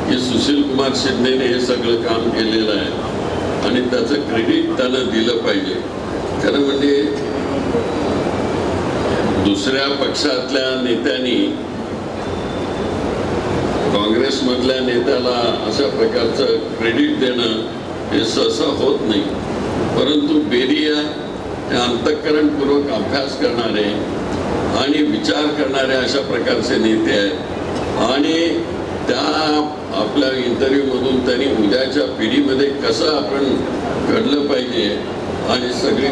की सुशील कुमार शिंदेने हे सगळं काम केलेलं आहे आणि त्याचं क्रेडिट त्यानं दिलं पाहिजे. खरं म्हणजे दुसऱ्या पक्षातल्या नेत्यांनी काँग्रेसमधल्या नेत्याला अशा प्रकारचं क्रेडिट देणं हे सहसा होत नाही. परंतु बेरिया हे अंतःकरणपूर्वक अभ्यास करणारे आणि विचार करणारे अशा प्रकारचे नेते आहेत. आणि त्या आपल्या इंटरव्ह्यूमधून त्यांनी उद्याच्या पिढीमध्ये कसं आपण घडलं पाहिजे आणि सगळी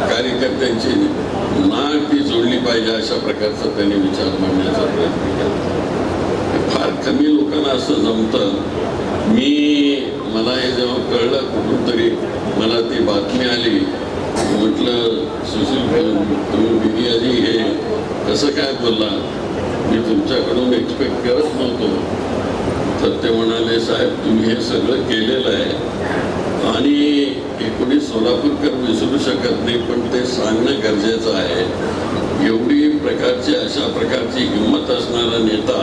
कार्यकर्त्यांची नाळ ती जोडली पाहिजे अशा प्रकारचा त्यांनी विचार मांडण्याचा प्रयत्न केला. फार कमी लोकांना असं जमतं. मला हे जेव्हा कळलं कुठून तरी मला ती बातमी आली, म्हटलं सुशील तुम्ही बेरियाजी हे कसं काय बोलला, मी तुमच्याकडून एक्सपेक्ट करत नव्हतो. तर ते म्हणाले साहेब तुम्ही हे सगळं केलेलं आहे आणि हे कोणी सोलापूरकर विसरू शकत नाही, पण ते सांगणं गरजेचं आहे. एवढी प्रकारची अशा प्रकारची हिंमत असणारा नेता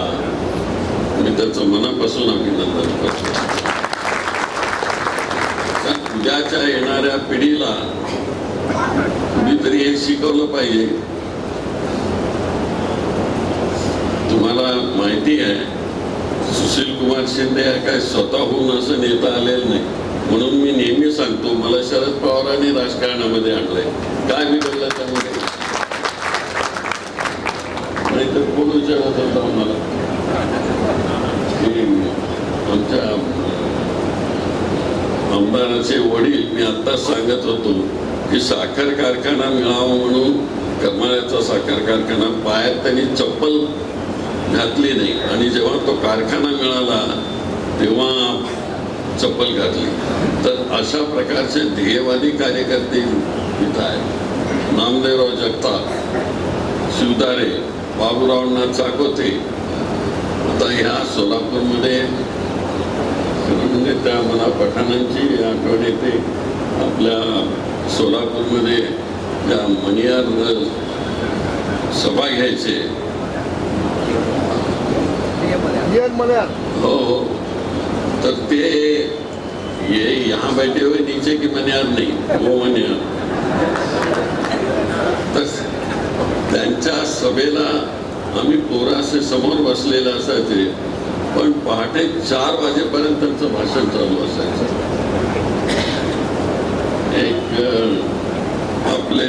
मी त्याचं मनापासून अभिनंदन करतो. उद्याच्या येणाऱ्या पिढीला कुणीतरी हे शिकवलं पाहिजे. तुम्हाला माहिती आहे सुशील कुमार शिंदे हा काय स्वतःहून असं नेता आलेलं नाही. म्हणून मी नेहमी सांगतो मला शरद पवारांनी राजकारणामध्ये आणलंय. काय बिघडलं त्यामध्ये? नाहीतर कोण विचारत होता मला आमच्या आमदाराचे वडील, मी आत्ताच सांगत होतो की साखर कारखाना मिळावा म्हणून करमाळ्याचा साखर कारखाना पायात त्यांनी चप्पल घातली नाही आणि जेव्हा तो कारखाना मिळाला तेव्हा चप्पल घातली. तर अशा प्रकारचे ध्येयवादी कार्यकर्ते इथं आहेत. नामदेवराव जगताप, शिवदारे, बाबूरावांना चाकोते. आता ह्या सोलापूरमध्ये म्हणजे त्या मला पठाणांची आठवण येते. आपल्या सोलापूरमध्ये ज्या मणियार सभा घ्यायचे, हो हो, तर ते ये यहाँ बैठे हुए नीचे की मनियार नाही, वो मनियार. तर त्यांच्या सभेला आम्ही पोरासे समोर बसलेले असायचे, पण पहाटे 4 वाजेपर्यंत त्यांचं भाषण चालू असायचं. एक आपले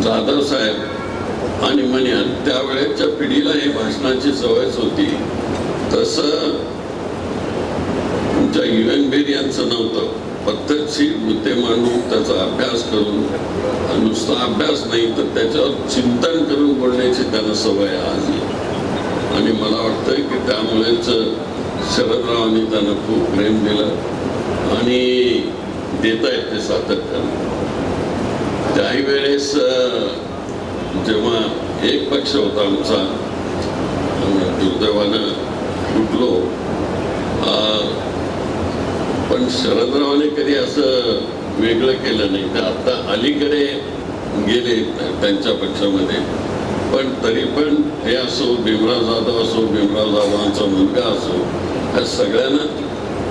जाधव साहेब आणि मनियार त्यावेळेच्या पिढीला ही भाषणाची सवयच होती. तसं तुमच्या UN बेरी यांचं नव्हतं. पद्धतशीर मुद्दे मांडून त्याचा अभ्यास करून, नुसता अभ्यास नाही तर त्याच्यावर चिंतन करून बोलण्याची त्यांना सवय आहे. आणि मला वाटतं की त्यामुळेच शरदरावांनी त्यांना खूप प्रेम दिलं आणि देत आहेत ते सातत्यानं. त्याही वेळेस जेव्हा एक पक्ष होता आमचा, दुर्दैवानं फुटलो, पण शरदरावांनी कधी असं वेगळं केलं नाही. ते आता अलीकडे गेले त्यांच्या पक्षामध्ये, पण तरी पण हे असो, भीमराव जाधव असो, भीमराव जाधवांचा मुलगा असो, ह्या सगळ्यांना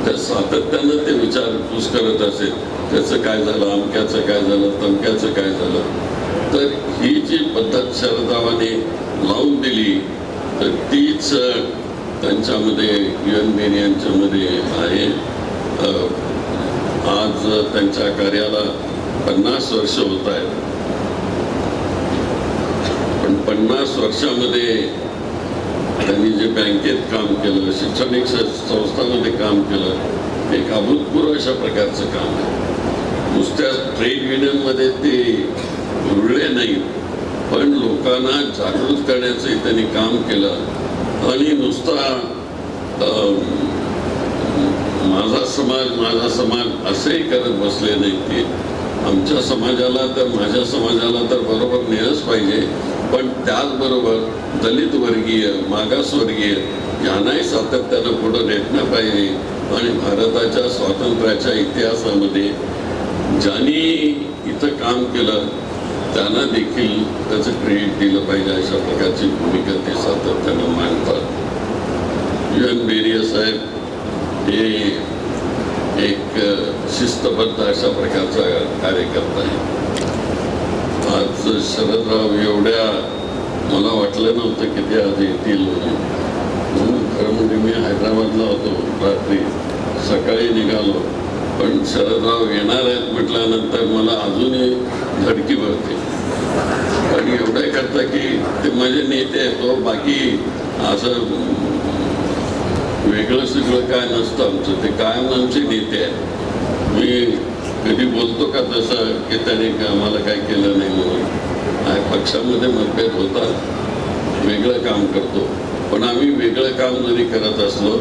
त्या सातत्यानं ते विचारपूस करत असेल. त्याचं काय झालं, अमक्याचं काय झालं, तमक्याचं काय झालं. तर ही जी पद्धत शरदरावांनी लावून दिली, तर तीच त्यांच्यामध्ये UN बेरी यांच्यामध्ये आहे. आज त्यांच्या कार्याला 50 वर्ष होत आहेत. पण 50 वर्षामध्ये त्यांनी जे बँकेत काम केलं, शैक्षणिक संस्थांमध्ये काम केलं, एक अभूतपूर्व अशा प्रकारचं काम आहे. नुसत्या ट्रेड युनियनमध्ये ते रुळले नाही, पण लोकांना जागृत करण्याचंही त्यांनी काम केलं. आणि नुसता माझा समाज असंही करत बसले नाही. ते आमच्या समाजाला तर, माझ्या समाजाला तर बरोबर नेलंच पाहिजे, पण त्याचबरोबर दलित वर्गीय, मागासवर्गीय यांनाही सातत्यानं पुढं नेटणं पाहिजे. आणि भारताच्या स्वातंत्र्याच्या इतिहासामध्ये ज्यांनी इथं काम केलं त्यांना देखील त्याचं क्रेडिट दिलं पाहिजे, अशा प्रकारची भूमिका ते सातत्यानं मांडतात. UN बेरी साहेब हे एक शिस्तबद्ध अशा प्रकारचा कार्यकर्ता आहे. आज शरदराव एवढ्या, मला वाटलं नव्हतं की ते आज येतील म्हणून. खरं म्हणजे मी हैदराबादला होतो, रात्री सकाळी निघालो, पण शरदराव येणार आहेत म्हटल्यानंतर मला अजूनही धडकी भरते. आणि एवढं करता की ते माझे नेते आहेत. तो बाकी असं वेगळं सगळं काय नसतं आमचं, ते कायम आमचे नेते आहेत. मी कधी बोलतो का तसं की त्याने आम्हाला काय केलं नाही म्हणून. पक्षामध्ये मतभेद होतात, वेगळं काम करतो, पण आम्ही वेगळं काम जरी करत असलो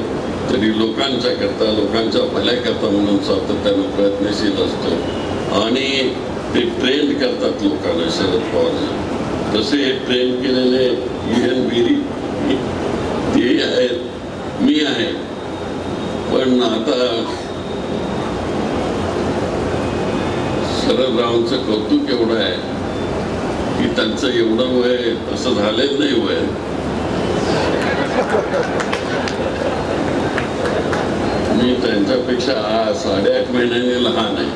तरी लोकांच्या करता, लोकांच्या भल्याकरता म्हणून सातत्यानं प्रयत्नशील असतो. आणि ते ट्रेंड करतात लोकांना शरद पवार. तसे ट्रेन केलेले UN बेरी ते आहेत, मी आहे. पण आता शरदरावांचं कौतुक एवढं आहे की त्यांचं एवढं वय असं झालेलं नाही. वय मी त्यांच्यापेक्षा 8.5 महिन्यांनी लहान आहे.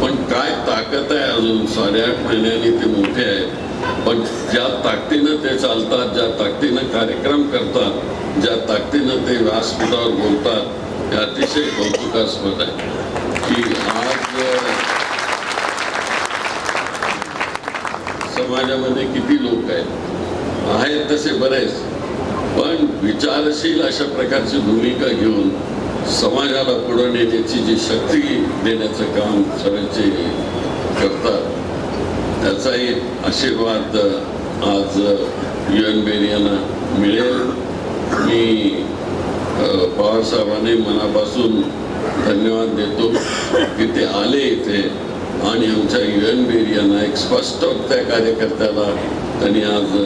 पण काय ताकद आहे अजून. 8.5 महिन्यांनी ते मोठे आहेत, पण ज्या ताकदीनं ते चालतात, ज्या ताकदीनं कार्यक्रम करतात, ज्या ताकदीनं ते व्यासपीठावर बोलतात, ते अतिशय कौतुकास्पद आहे. की आज समाजामध्ये किती लोक आहेत तसे बरेच, पण विचारशील अशा प्रकारची भूमिका घेऊन समाजाला पुढे नेण्याची जी शक्ती देण्याचं काम सगळ्यांचे करतात, त्याचाही आशीर्वाद आज UN बेरी यांना मिळेल. मी पवारसाहेबांनी मनापासून धन्यवाद देतो की ते आले इथे आणि आमच्या UN बेरी यांना एक स्पष्ट त्या कार्यकर्त्याला त्यांनी आज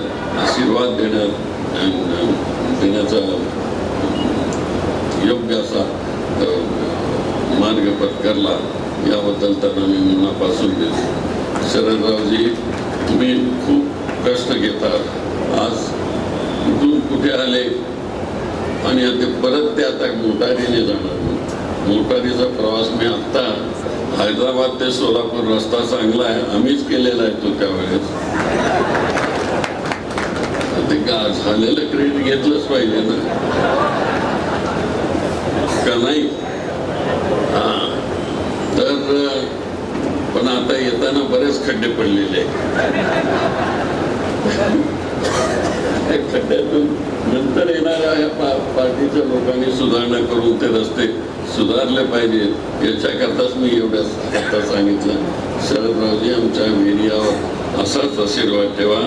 आशीर्वाद देण्याचा योग्य असा मार्ग पत्करला, याबद्दल त्यांना मी मनापासून देतो. शरदरावजी, तुम्ही खूप कष्ट घेतात. आज कुठून इथे आले आणि ते परत ते आता मोटारीने जाणार. मोटारीचा प्रवास मी आत्ता हैदराबाद ते सोलापूर रस्ता चांगला आहे, आम्हीच केलेला आहे तो त्यावेळेस. ते झालेलं क्रेडिट घेतलंच पाहिजे ना, का नाही? हा, तर पण आता येताना बरेच खड्डे पडलेले खड्ड्यातून नंतर येणाऱ्या पार्टीच्या लोकांनी सुधारणा करून ते रस्ते सुधारले पाहिजेत. याच्याकरताच मी एवढ्या आता सांगितलं. शरदरावजी आमच्या मीडियावर असाच आशीर्वाद ठेवा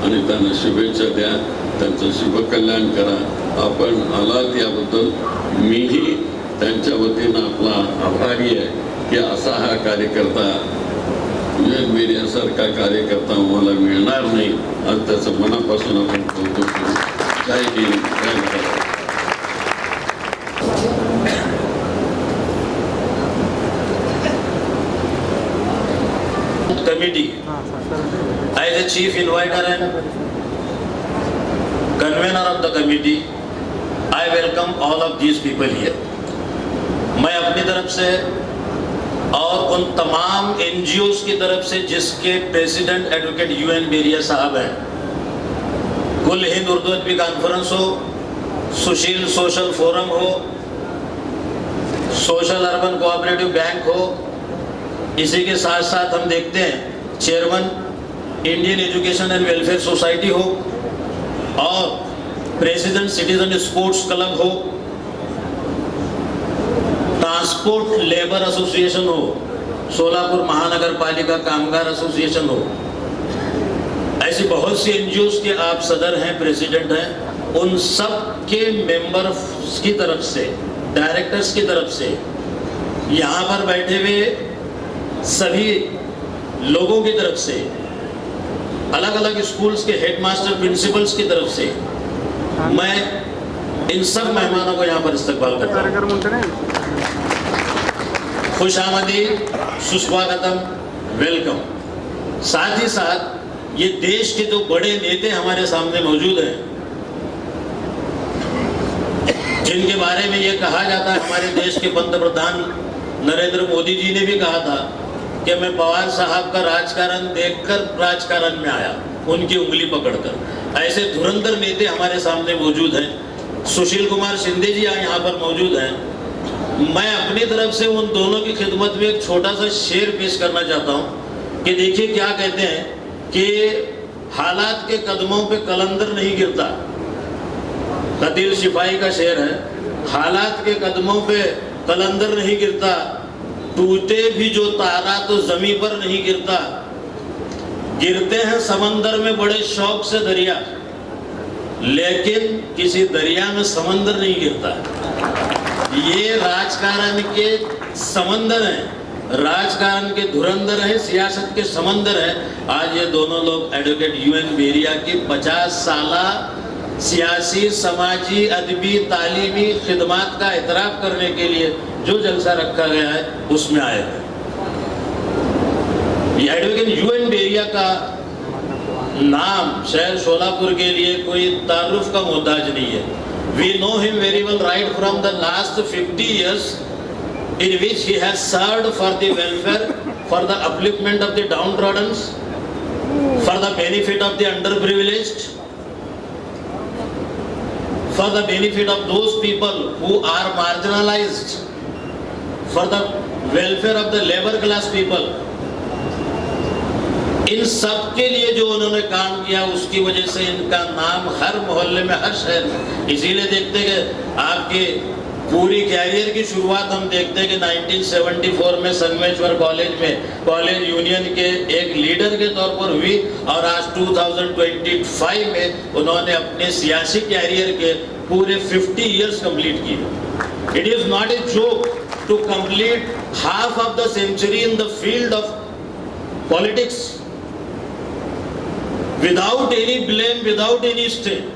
आणि त्यांना शुभेच्छा द्या, त्यांचं शुभकल्याण करा. आपण आलात याबद्दल मीही त्यांच्या वतीनं आपला आभारी आहे की असा हा कार्यकर्ता मीडियासारखा कार्यकर्ता मला मिळणार नाही. आज त्याचं मनापासून आपण कौतुक करू. जय हिंद, जय Maharashtra. Committee. As a chief inviter and convener of the committee, I welcome all of these people here. मैं अपनी तरफ से और उन तमाम NGOs की तरफ से जिसके प्रेसिडेंट एडवोकेट UN बेरिया साहब हैं, कुल हिंद उर्दू अदबी कॉन्फ्रेंस हो, सुशील सोशल फोरम हो, सोशल अर्बन कोऑपरेटिव बैंक हो, इसी के साथ साथ हम देखते हैं chairman Indian education end welfare society हो और प्रेसिडेंट सिटीजन स्पोर्ट्स क्लब हो, ट्रांसपोर्ट लेबर एसोसिएशन हो, सोलापुर महानगर पालिका कामगार एसोसिएशन हो, ऐसी बहुत सी एनजीओस के आप सदर हैं, प्रेसिडेंट हैं. उन सब के मेंबर्स की तरफ से, डायरेक्टर्स की तरफ से, यहाँ पर बैठे हुए सभी लोगों की तरफ से, अलग अलग स्कूल्स के हेडमास्टर प्रिंसिपल्स की तरफ से मैं इन सब मेहमानों को यहाँ पर इस्तकबाल करता हूँ. खुश आमदीद, सुस्वागतम, वेलकम. साथ ही साथ ये देश के जो बड़े नेता हमारे सामने मौजूद हैं, जिनके बारे में ये कहा जाता है, हमारे देश के पंतप्रधान नरेंद्र मोदी जी ने भी कहा था कि मैं पवार साहब का राजकारण देखकर राजकारण में आया, उनकी उंगली पकड़कर. ऐसे धुरंधर नेता हमारे सामने मौजूद हैं. सुशील कुमार शिंदे जी यहाँ पर मौजूद हैं. मैं अपनी तरफ से उन दोनों की खिदमत में एक छोटा सा शेर पेश करना चाहता हूँ कि देखिए क्या कहते हैं कि हालात के कदमों पे कलंदर नहीं गिरता. कतील सिपाही का शेर है. हालात के कदमों पे कलंदर नहीं गिरता, टूटे भी जो तारा तो जमीन पर नहीं गिरता, गिरते हैं समंदर में बड़े शौक से दरिया, लेकिन किसी दरिया में समंदर नहीं गिरता. ये राजकारण के समंदर हैं, राजकारण के धुरंधर हैं, सियासत के समंदर हैं. आज ये दोनों लोग एडवोकेट UN बेरिया की 50 साला सियासी, समाजी, अदबी, तालीमी खिदमात का इतराफ़ करने के लिए जो जलसा रखा गया है उसमें आए हैं. ये एडवोकेट UN बेरिया का नाम शहर सोलापुर के लिए कोई तारुफ का मोहताज नहीं है. We know him very well right from the last 50 years in which he has served for the welfare, for the upliftment of the downtrodden, for the benefit of the underprivileged, for the benefit of those people who are marginalized, for the welfare of the labor class people. इन सब के लिए जो उन्होंने काम KIA उसकी वजह से इनका नाम हर मोहल्ले में, हर शहर में. इसीलिए देखते कि आपके पूरी कैरियर की शुरुआत हम देखते हैं कि 1974 में संगमेश्वर कॉलेज में कॉलेज यूनियन के एक लीडर के तौर पर हुई और आज 2025 में उन्होंने अपने सियासी कैरियर के पूरे 50 इयर्स कंप्लीट किए. It is not a joke to complete half of the century in the field of politics without any blame, without any stain.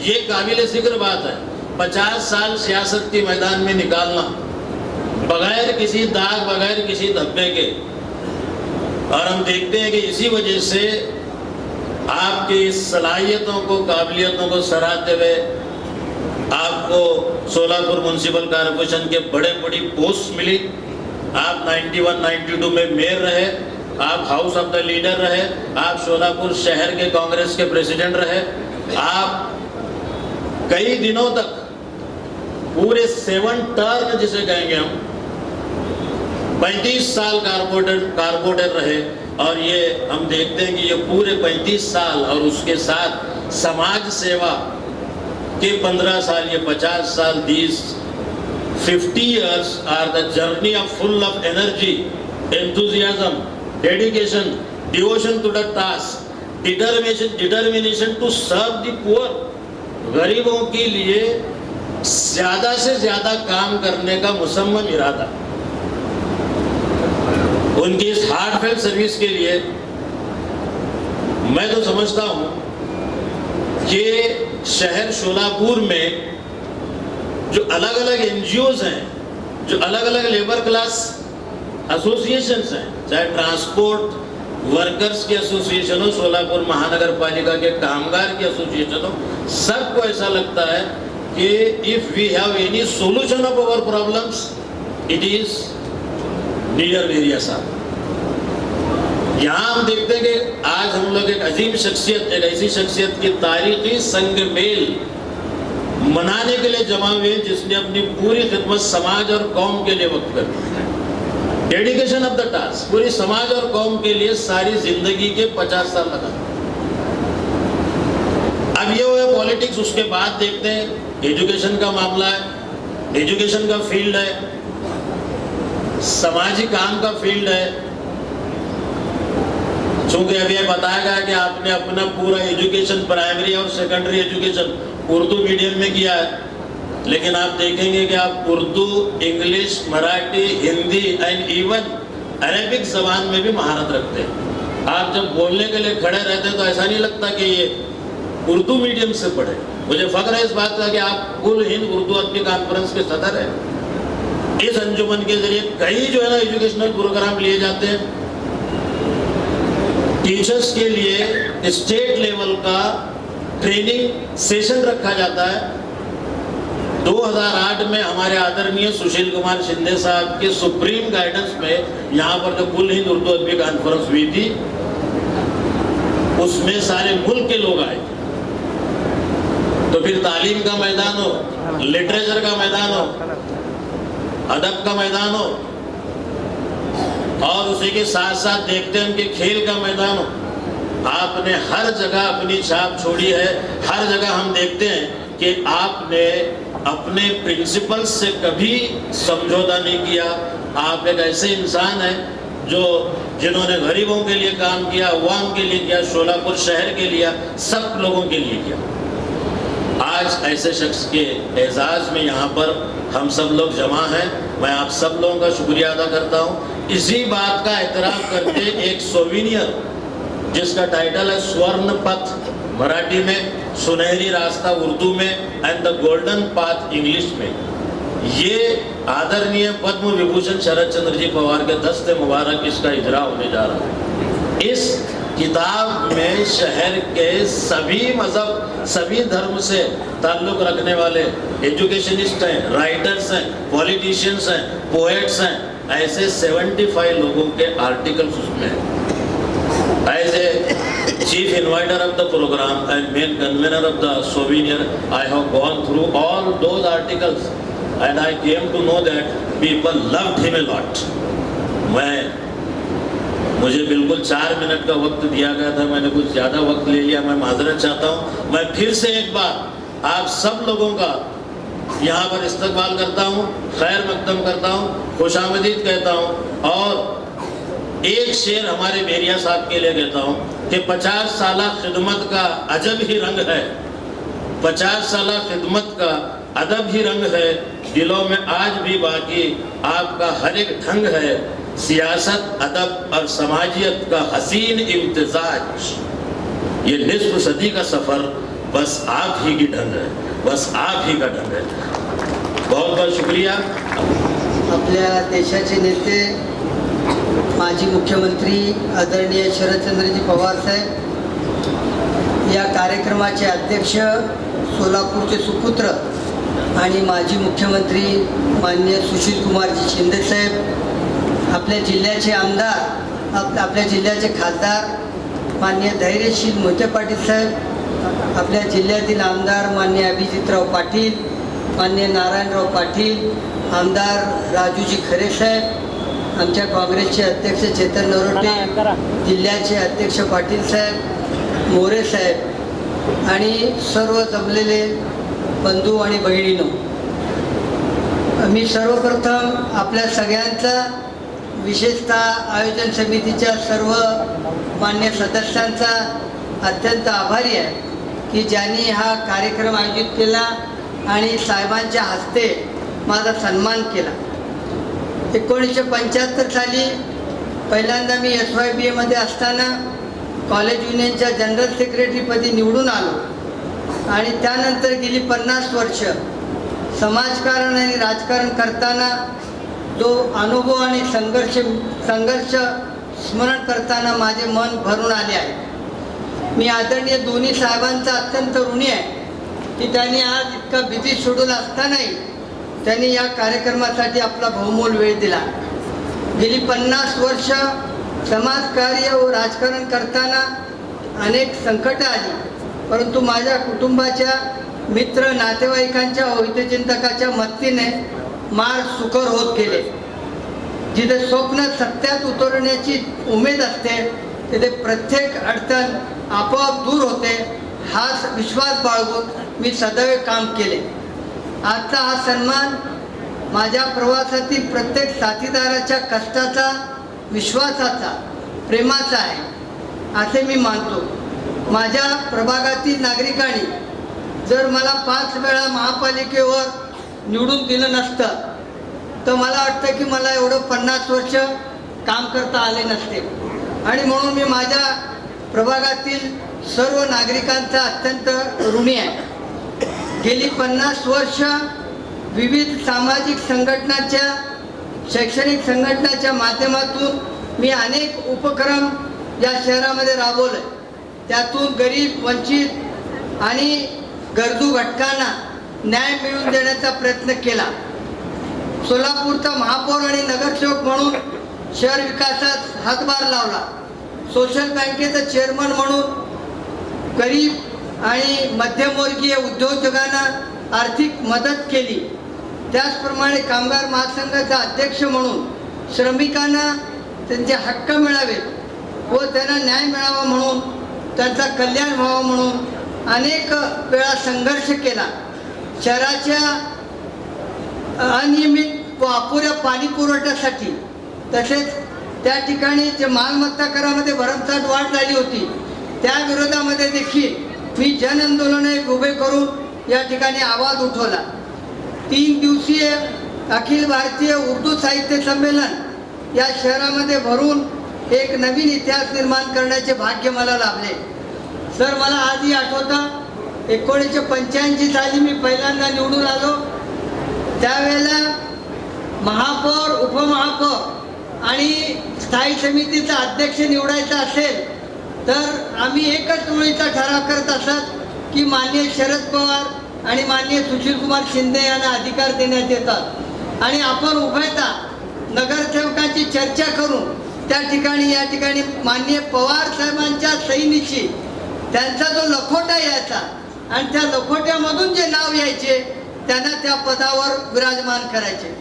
ये काबिल जिक्र बात है. 50 साल सियासत के मैदान में निकालना बगैर किसी दाग, बगैर किसी धब्बे के. और हम देखते हैं कि इसी वजह से आपकी सलाहियतों को, काबिलियतों को सराहते हुए आपको सोलापुर म्युनिसिपल कॉर्पोरेशन के बड़े बड़ी पोस्ट मिली। आप 91-92 में मेयर रहे, आप हाउस ऑफ द लीडर रहे, आप सोलापुर शहर के कांग्रेस के प्रेसिडेंट रहे, आप कई दिनों तक पूरे 7 टर्म जिसे कहेंगे हम 35 साल कारपोरेटर रहे। और ये हम देखते हैं कि ये पूरे 35 साल और उसके साथ समाज सेवा के 15 साल, ये 50 साल, 50 years are the journey of full of energy, enthusiasm, dedication, devotion to the task, determination to serve the poor। गरीबों के लिए ज्यादा से ज्यादा काम करने का मुसम्मम इरादा। उनकी इस हार्टफेल्ट सर्विस के लिए मैं तो समझता हूं कि शहर शोलापुर में जो अलग अलग एनजीओज हैं, जो अलग अलग लेबर क्लास एसोसिएशंस हैं, चाहे ट्रांसपोर्ट वर्कर्स की एसोसिएशन हो, सोलापुर महानगर पालिका के कामगार की एसोसिएशन हो, सबको ऐसा लगता है कि if we have any solution of our problems it is near बेरिया साहब। यहाँ हम देखते हैं कि आज हम लोग एक अजीम शख्सियत, एक ऐसी शख्सियत की तारीखी संग मेल मनाने के लिए जमा हुए जिसने अपनी पूरी खिदमत समाज और कौम के लिए वक्त कर दी। डेडिकेशन ऑफ द टास्क, पूरी समाज और कौम के लिए सारी जिंदगी के 50 साल लगा। अब ये हुआ पॉलिटिक्स, उसके बाद देखते हैं एजुकेशन का मामला है, एजुकेशन का फील्ड है, सामाजिक काम का फील्ड है। चूंकि अभी ये बताया गया कि आपने अपना पूरा एजुकेशन, प्राइमरी और सेकेंडरी एजुकेशन उर्दू मीडियम में किया है, लेकिन आप देखेंगे कि आप Urdu, English, Marathi, Hindi end even Arabic जबान में भी महारत रखते हैं। आप जब बोलने के लिए खड़े रहते हैं तो ऐसा नहीं लगता कि ये उर्दू मीडियम से पढ़े। मुझे फख्र है इस बात का कि आप कुल हिंद उर्दू अदबी कॉन्फ्रेंस के सदर हैं। इस अंजुमन के जरिए कई जो है ना एजुकेशनल प्रोग्राम लिए जाते हैं। टीचर्स के लिए स्टेट लेवल का ट्रेनिंग सेशन रखा जाता है। 2008 में हमारे आदरणीय सुशील कुमार शिंदे साहब के सुप्रीम गाइडेंस में यहाँ पर जो कुल हिंद उर्दू अदबी कॉन्फ्रेंस हुई थी, उसमें सारे मुल्क के लोग आए। तो फिर तालीम का मैदान हो, लिटरेचर का मैदान हो, अदब का मैदान हो, और उसी के साथ साथ देखते हैं कि खेल का मैदान हो। आपने हर जगह अपनी छाप छोड़ी है। हर जगह हम देखते हैं कि आपने अपने प्रिंसिपल से कभी समझौता नहीं किया। आप एक ऐसे इंसान हैं जिन्होंने गरीबों के लिए काम किया, अवाम के लिए किया, शोलापुर शहर के लिए, सब लोगों के लिए किया। आज ऐसे शख्स के एजाज में यहाँ पर हम सब लोग जमा हैं। मैं आप सब लोगों का शुक्रिया अदा करता हूँ। इसी बात का एतराफ़ करते एक सोविनियर जिसका टाइटल है स्वर्ण पथ मराठी में, सुनहरी रास्ता उर्दू में end the golden path English में, ये आदरणीय पद्म विभूषण शरद चंद्र जी पवार के दस्ते मुबारक इसका इजरा होने जा रहा है। इस किताब में शहर के सभी मजहब, सभी धर्म से ताल्लुक़ रखने वाले एजुकेशनिस्ट हैं, राइटर्स हैं, पॉलिटिशियंस हैं, पोएट्स हैं, ऐसे 75 लोगों के आर्टिकल्स उसमें हैं। As a chief inviter of the program and main convener of the souvenir, I have gone through all those articles and I came to know that people loved him a lot. मुझे बिल्कुल 4 minute का वक्त दिया गया था, मैंने कुछ ज़्यादा वक्त ले लिया, मैं माजरत चाहता हूँ। मैं फिर से एक बार आप सब लोगों का यहाँ पर इस्तकबाल करता हूँ, खैर मकदम करता हूँ, खुशामदीद कहता हूँ, और एक शेर हमारे बेरिया साहब के लिए कहता हूँ कि 50 साल खिदमत का अजब ही रंग है, 50 साल खिदमत का अदब ही रंग है, दिलों में आज भी बाकी आपका हर एक ढंग है, सियासत, अदब और समाजियत का हसीन इम्तिजाज, ये निस्फ सदी का सफ़र बस आप ही की ढंग है, बस आप ही का ढंग है। बहुत बहुत शुक्रिया। आपल्या देशाचे नेते माजी मुख्यमंत्री आदरणीय शरदचंद्रजी पवार साहेब, या कार्यक्रमाचे अध्यक्ष सोलापूरचे सुपुत्र आणि माजी मुख्यमंत्री माननीय सुशीलकुमारजी शिंदेसाहेब, आपल्या जिल्ह्याचे आमदार, आपल्या जिल्ह्याचे खासदार माननीय धैर्यशील मोहिते पाटील साहेब, आपल्या जिल्ह्यातील आमदार माननीय अभिजितराव पाटील, माननीय नारायणराव पाटील, आमदार राजूजी खरे साहेब, आमच्या काँग्रेसचे अध्यक्ष चेतन नरोटे, जिल्ह्याचे अध्यक्ष पाटील साहेब, मोरे साहेब आणि सर्व जमलेले बंधू आणि बहिणींनो, मी सर्वप्रथम आपल्या सगळ्यांचा, विशेषतः आयोजन समितीच्या सर्व मान्य सदस्यांचा अत्यंत आभारी आहे की ज्यांनी हा कार्यक्रम आयोजित केला आणि साहेबांच्या हस्ते माझा सन्मान केला. 1975 साली पहिल्यांदा मी SYBAमध्ये असताना कॉलेज युनियनच्या जनरल सेक्रेटरीपदी निवडून आलो आणि त्यानंतर गेली 50 वर्ष समाजकारण आणि राजकारण करताना जो अनुभव आणि संघर्ष स्मरण करताना माझे मन भरून आले आहे. मी आदरणीय दोन्ही साहेबांचा अत्यंत ऋणी आहे की त्यांनी आज इतका बिझी शेड्यूल असतानाही त्यांनी या कार्यक्रमासाठी आपला बहुमोल वेळ दिला. गेली 50 वर्ष समाजकार्य व राजकारण करताना अनेक संकटं आली, परंतु माझ्या कुटुंबाच्या, मित्र, नातेवाईकांच्या व हितचिंतकाच्या मदतीने मार्ग सुकर होत गेले. जिथे स्वप्न सत्यात उतरवण्याची उमेद असते तिथे प्रत्येक अडचण आपोआप दूर होते, हा विश्वास बाळगून मी सदैव काम केले. आजचा हा सन्मान माझ्या प्रवासातील प्रत्येक साथीदाराच्या कष्टाचा, विश्वासाचा, प्रेमाचा आहे असे मी मानतो. माझ्या प्रभागातील नागरिकांनी जर मला 5 वेळा महापालिकेवर निवडून दिलं नसतं तर मला वाटतं की मला एवढं 50 वर्ष काम करता आले नसते. आणि म्हणून मी माझ्या प्रभागातील सर्व नागरिकांचा अत्यंत ऋणी आहे. गेली 50 वर्ष विविध सामाजिक संघटनांच्या, शैक्षणिक संघटनांच्या माध्यमातून मी अनेक उपक्रम या शहरामध्ये राबवले. त्यातून गरीब, वंचित आणि गरजू घटकांना न्याय मिळवून देण्याचा प्रयत्न केला. सोलापूरचा महापौर आणि नगरसेवक म्हणून शहर विकासात हातभार लावला. सोशल बँकेचं चेअरमन म्हणून गरीब आणि मध्यमवर्गीय उद्योजकांना आर्थिक मदत केली. त्याचप्रमाणे कामगार महासंघाचा अध्यक्ष म्हणून श्रमिकांना त्यांचे हक्क मिळावेत व त्यांना न्याय मिळावा म्हणून, त्यांचा कल्याण व्हावं म्हणून अनेक वेळा संघर्ष केला. शहराच्या अनियमित व अपुऱ्या पाणी पुरवठ्यासाठी, तसेच त्या ठिकाणी जे मालमत्ता करामध्ये भरमसाठ वाढ झाली होती त्या विरोधामध्ये देखील मी जन आंदोलने उभे करून या ठिकाणी आवाज उठवला. 3 दिवसीय अखिल भारतीय उर्दू साहित्य संमेलन या शहरामध्ये भरून एक नवीन इतिहास निर्माण करण्याचे भाग्य मला लाभले. सर, मला आजही आठवतं 1985 साली मी पहिल्यांदा निवडून आलो. त्यावेळेला महापौर, उपमहापौर आणि स्थायी समितीचा अध्यक्ष निवडायचा असेल तर आम्ही एकच वेळीचा ठराव करत असत की माननीय शरद पवार आणि माननीय सुशीलकुमार शिंदे यांना अधिकार देण्यात येतात आणि आपण उभयता नगरसेवकांची चर्चा करून त्या ठिकाणी या ठिकाणी माननीय पवार साहेबांच्या सहीनिशी त्यांचा जो लखोटा यायचा आणि त्या लखोट्यामधून जे नाव यायचे त्यांना त्या पदावर विराजमान करायचे.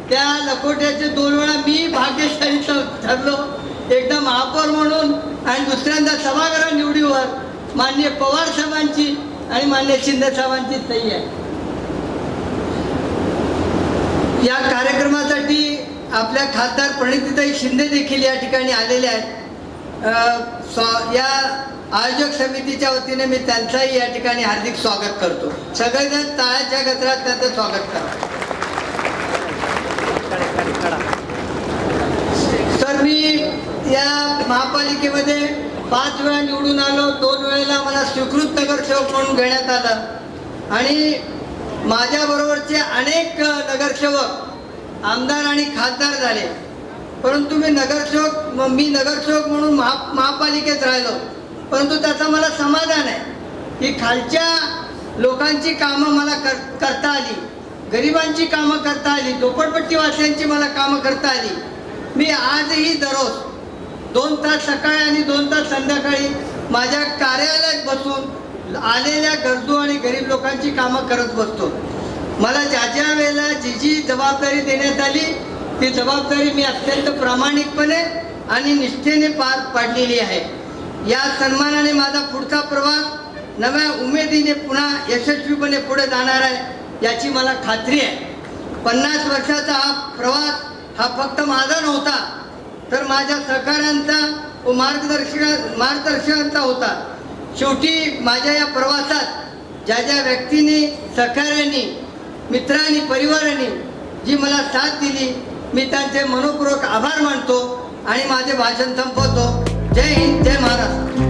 त्या लखोट्याचे 2 वेळा मी भाग्यशाली ठरलो. एकदा महापौर म्हणून आणि दुसऱ्यांदा सभागृह निवडीवर माननीय पवार साहेबांची आणि माननीय शिंदे साहेबांची सही आहे. या कार्यक्रमासाठी आपल्या खासदार प्रणितीताई शिंदे देखील या ठिकाणी आलेल्या आहेत. या आयोजक समितीच्या वतीने मी त्यांचाही या ठिकाणी हार्दिक स्वागत करतो. सगळेजण टाळ्याच्या गजरात त्यांचं स्वागत करा. तर मी या महापालिकेमध्ये 5 वेळा निवडून आलो. 2 वेळेला मला स्वीकृत नगरसेवक म्हणून घेण्यात आलं आणि माझ्याबरोबरचे अनेक नगरसेवक आमदार आणि खासदार झाले. परंतु मी नगरसेवक म्हणून महापालिकेत राहिलो. परंतु त्याचा मला समाधान आहे की खालच्या लोकांची कामं मला करता आली, गरिबांची कामं करता आली, झोपडपट्टीवासियांची मला कामं करता आली. मी आजही दररोज 2 तास सकाळी आणि 2 तास संध्याकाळी माझ्या कार्यालयात बसून आलेल्या गरजू आणि गरीब लोकांची कामं करत बसतो. मला ज्या ज्या वेळेला जी जबाबदारी देण्यात आली ती जबाबदारी मी अत्यंत प्रामाणिकपणे आणि निष्ठेने पार पाडलेली आहे. या सन्मानाने माझा पुढचा प्रवास नव्या उमेदीने पुन्हा यशस्वीपणे पुढे जाणार आहे याची मला खात्री आहे. 50 वर्षाचा हा प्रवास हा फक्त माझा नव्हता तर माझ्या सहकाऱ्यांचा व मार्गदर्शकांचा होता. शेवटी माझ्या या प्रवासात ज्या ज्या व्यक्तींनी, सहकाऱ्यांनी, मित्रांनी, परिवारांनी जी मला साथ दिली मी त्यांचे मनपूर्वक आभार मानतो आणि माझे भाषण संपवतो. जय हिंद, जय महाराष्ट्र.